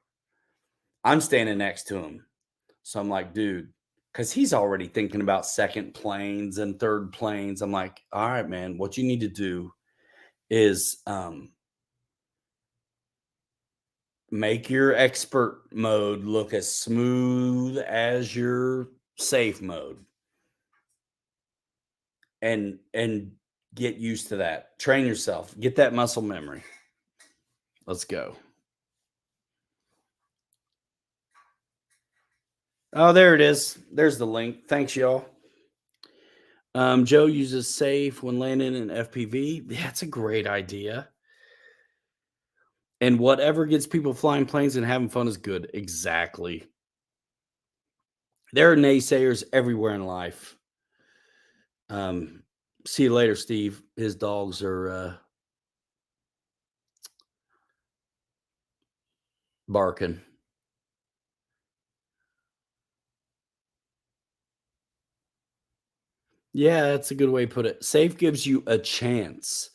I'm standing next to him. So I'm like, dude, because he's already thinking about second planes and third planes. I'm like, all right, man, what you need to do is make your expert mode look as smooth as your safe mode and get used to that. Train yourself. Get that muscle memory. Let's go. Oh, there it is. There's the link. Thanks, y'all. Joe uses safe when landing in FPV. That's a great idea. And whatever gets people flying planes and having fun is good. Exactly. There are naysayers everywhere in life. See you later, Steve. His dogs are barking. Yeah, that's a good way to put it. Safe gives you a chance,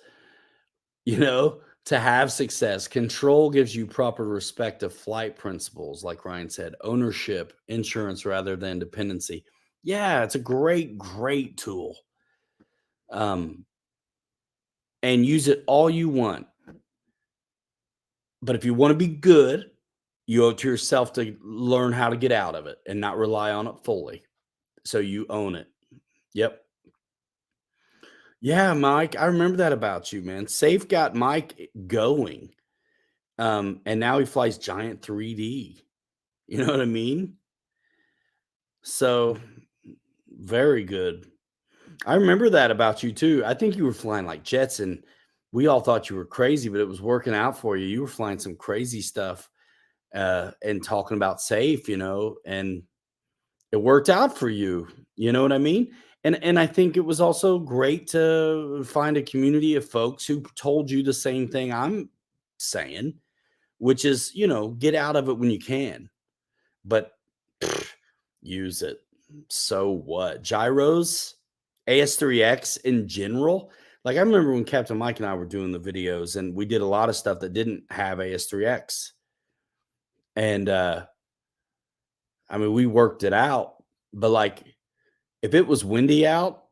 to have success. Control gives you proper respect of flight principles, like Ryan said, ownership, insurance rather than dependency. Yeah, it's a great, great tool. And use it all you want. But if you want to be good, you owe it to yourself to learn how to get out of it and not rely on it fully. So you own it. Yep. Yeah, Mike, I remember that about you, man. Safe got Mike going. And now he flies giant 3D. You know what I mean? So very good. I remember that about you too. I think you were flying like jets and we all thought you were crazy, but it was working out for you. You were flying some crazy stuff and talking about safe, and it worked out for you. You know what I mean? And I think it was also great to find a community of folks who told you the same thing I'm saying, which is, get out of it when you can, but use it. So what? Gyros, AS3X in general. Like I remember when Captain Mike and I were doing the videos and we did a lot of stuff that didn't have AS3X. And we worked it out, but like if it was windy out,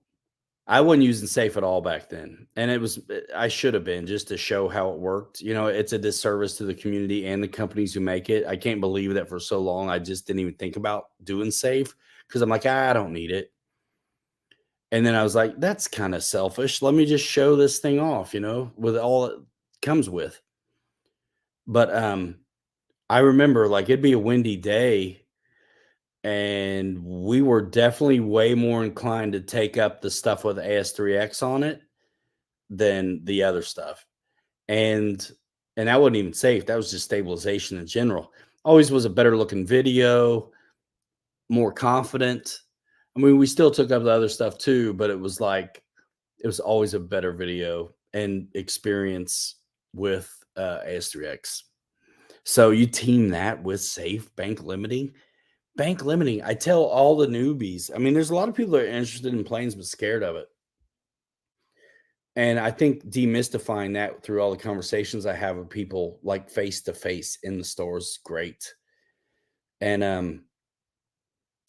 I wasn't using safe at all back then. And I should have been just to show how it worked. It's a disservice to the community and the companies who make it. I can't believe that for so long, I just didn't even think about doing safe because I'm like, I don't need it. And then I was like, that's kind of selfish. Let me just show this thing off, with all it comes with. But I remember like it'd be a windy day and we were definitely way more inclined to take up the stuff with AS3X on it than the other stuff. And that wasn't even safe. That was just stabilization in general. Always was a better looking video, more confident. We still took up the other stuff too, but it was always a better video and experience with AS3X. So you team that with safe bank limiting. Bank limiting, I tell all the newbies. There's a lot of people that are interested in planes but scared of it. And I think demystifying that through all the conversations I have with people like face to face in the stores is great. And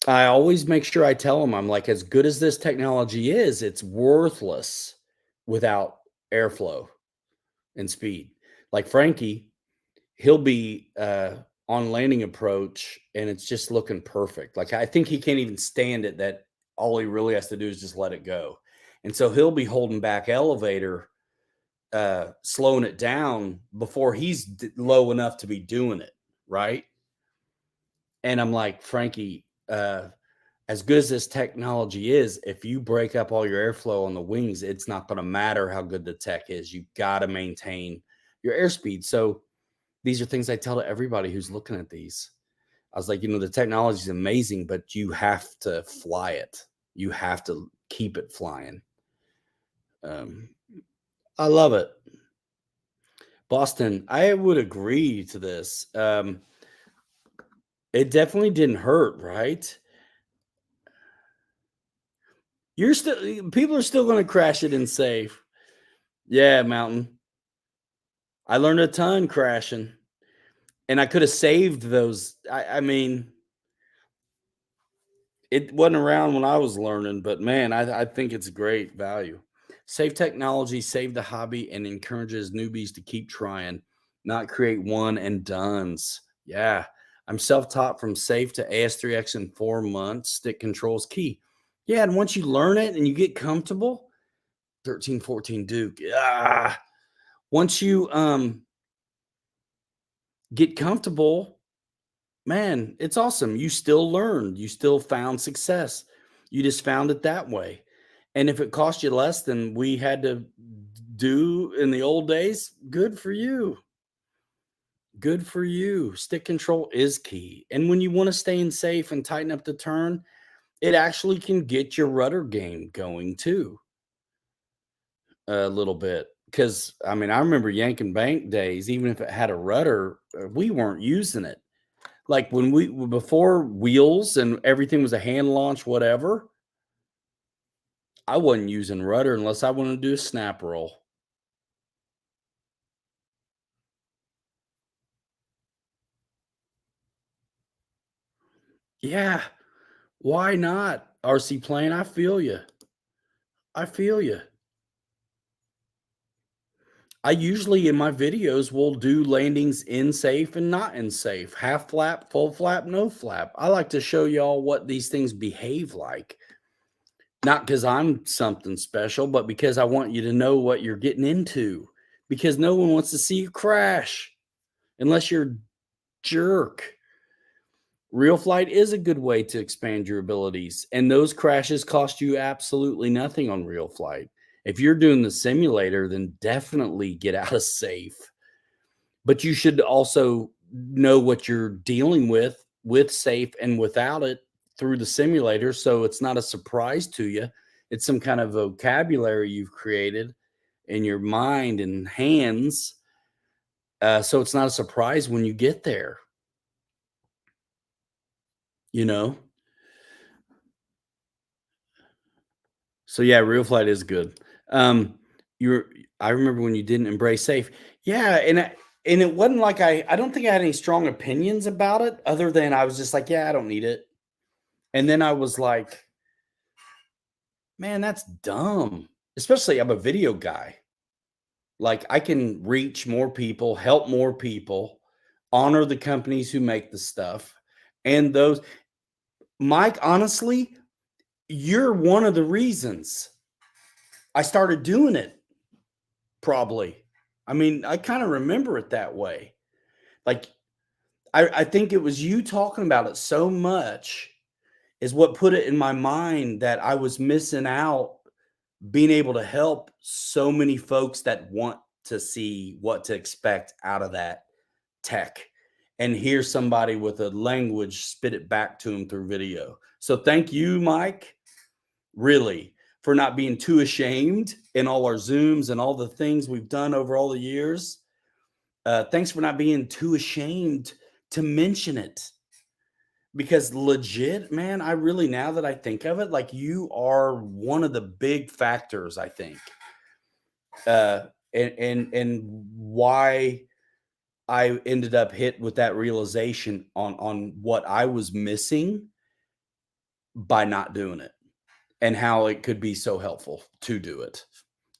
I always make sure I tell them, I'm like, as good as this technology is, it's worthless without airflow and speed. Like Frankie, he'll be on landing approach and it's just looking perfect. Like I think he can't even stand it that all he really has to do is just let it go. And so he'll be holding back elevator, slowing it down before he's low enough to be doing it. Right. And I'm like, Frankie, as good as this technology is, if you break up all your airflow on the wings, it's not going to matter how good the tech is. You got to maintain your airspeed. So these are things I tell to everybody who's looking at these. I was like, the technology is amazing, but you have to fly it. You have to keep it flying. I love it. Boston, I would agree to this. It definitely didn't hurt, right? People are still going to crash it in safe. Yeah, Mountain. I learned a ton crashing. And I could have saved those. It wasn't around when I was learning, but man, I think it's great value. Safe technology saved the hobby and encourages newbies to keep trying, not create one and dones. Yeah. I'm self-taught from safe to AS3X in 4 months. Stick control is key. Yeah, and once you learn it and you get comfortable, 1314 Duke. Once you get comfortable, man, it's awesome. You still learned. You still found success. You just found it that way. And if it cost you less than we had to do in the old days, good for you. Good for you. Stick control is key. And when you want to stay in safe and tighten up the turn, it actually can get your rudder game going too. A little bit. Because, I mean, I remember yanking bank days, even if it had a rudder, we weren't using it. Like before wheels and everything was a hand launch, whatever, I wasn't using rudder unless I wanted to do a snap roll. Yeah, why not? RC Plane, I feel you. I feel you. I usually in my videos will do landings in safe and not in safe, half flap, full flap, no flap. I like to show y'all what these things behave like. Not because I'm something special, but because I want you to know what you're getting into. Because no one wants to see you crash unless you're a jerk. Real flight is a good way to expand your abilities, and those crashes cost you absolutely nothing on real flight. If you're doing the simulator, then definitely get out of safe. But you should also know what you're dealing with safe and without it through the simulator, so it's not a surprise to you. It's some kind of vocabulary you've created in your mind and hands, so it's not a surprise when you get there. You know? So yeah, real flight is good. I remember when you didn't embrace safe. Yeah, and it wasn't like I don't think I had any strong opinions about it other than I was just like, yeah, I don't need it. And then I was like, man, that's dumb. Especially I'm a video guy. Like I can reach more people, help more people, honor the companies who make the stuff. And those Mike, honestly, you're one of the reasons I started doing it. Probably. I mean, I kind of remember it that way. Like, I think it was you talking about it so much is what put it in my mind that I was missing out being able to help so many folks that want to see what to expect out of that tech and hear somebody with a language spit it back to them through video. So thank you, Mike, really, for not being too ashamed in all our Zooms and all the things we've done over all the years. Thanks for not being too ashamed to mention it. Because legit, man, I really, now that I think of it, like you are one of the big factors, I think. And why I ended up hit with that realization on what I was missing by not doing it and how it could be so helpful to do it.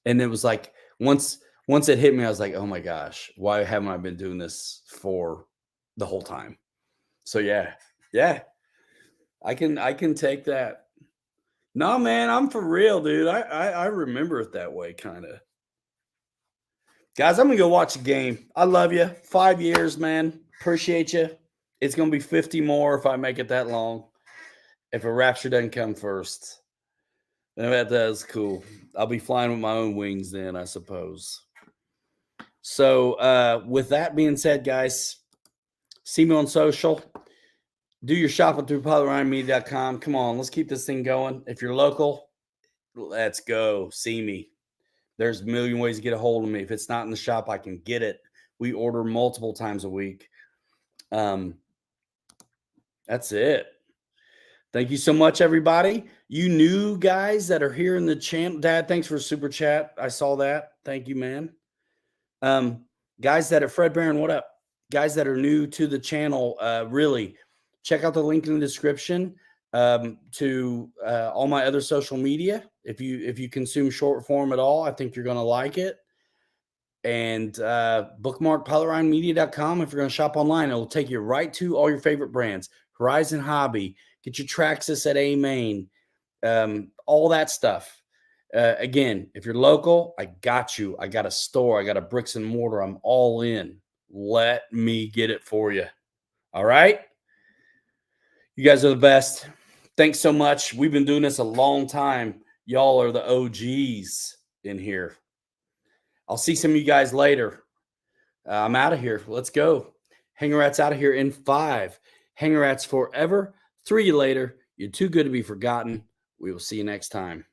And it was like once it hit me, I was like, oh my gosh, why haven't I been doing this for the whole time? So yeah, I can take that. No, man, I'm for real, dude. I remember it that way, kind of. Guys, I'm gonna go watch a game. I love you. 5 years, man. Appreciate you. It's gonna be 50 more if I make it that long. If a rapture doesn't come first. And that does cool. I'll be flying with my own wings then, I suppose. So with that being said, guys, see me on social. Do your shopping through pilotRyanMedia.com. Come on, let's keep this thing going. If you're local, let's go. See me. There's a million ways to get a hold of me. If it's not in the shop, I can get it. We order multiple times a week. That's it. Thank you so much, everybody. You new guys that are here in the channel. Dad, thanks for super chat. I saw that. Thank you, man. Guys that are Fred Barron, what up? Guys that are new to the channel, really check out the link in the description to all my other social media. If you consume short form at all, I think you're going to like it. And bookmark PilotRyanMedia.com. If you're going to shop online, it will take you right to all your favorite brands. Horizon Hobby, get your Traxxas at A-Main, all that stuff. Again, if you're local, I got you. I got a store. I got a bricks and mortar. I'm all in. Let me get it for you. All right? You guys are the best. Thanks so much. We've been doing this a long time. Y'all are the OGs in here. I'll see some of you guys later. I'm out of here. Let's go. Hanger Rats out of here in 5. Hanger Rats forever. 3 later. You're too good to be forgotten. We will see you next time.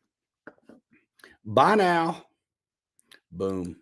Bye now. Boom.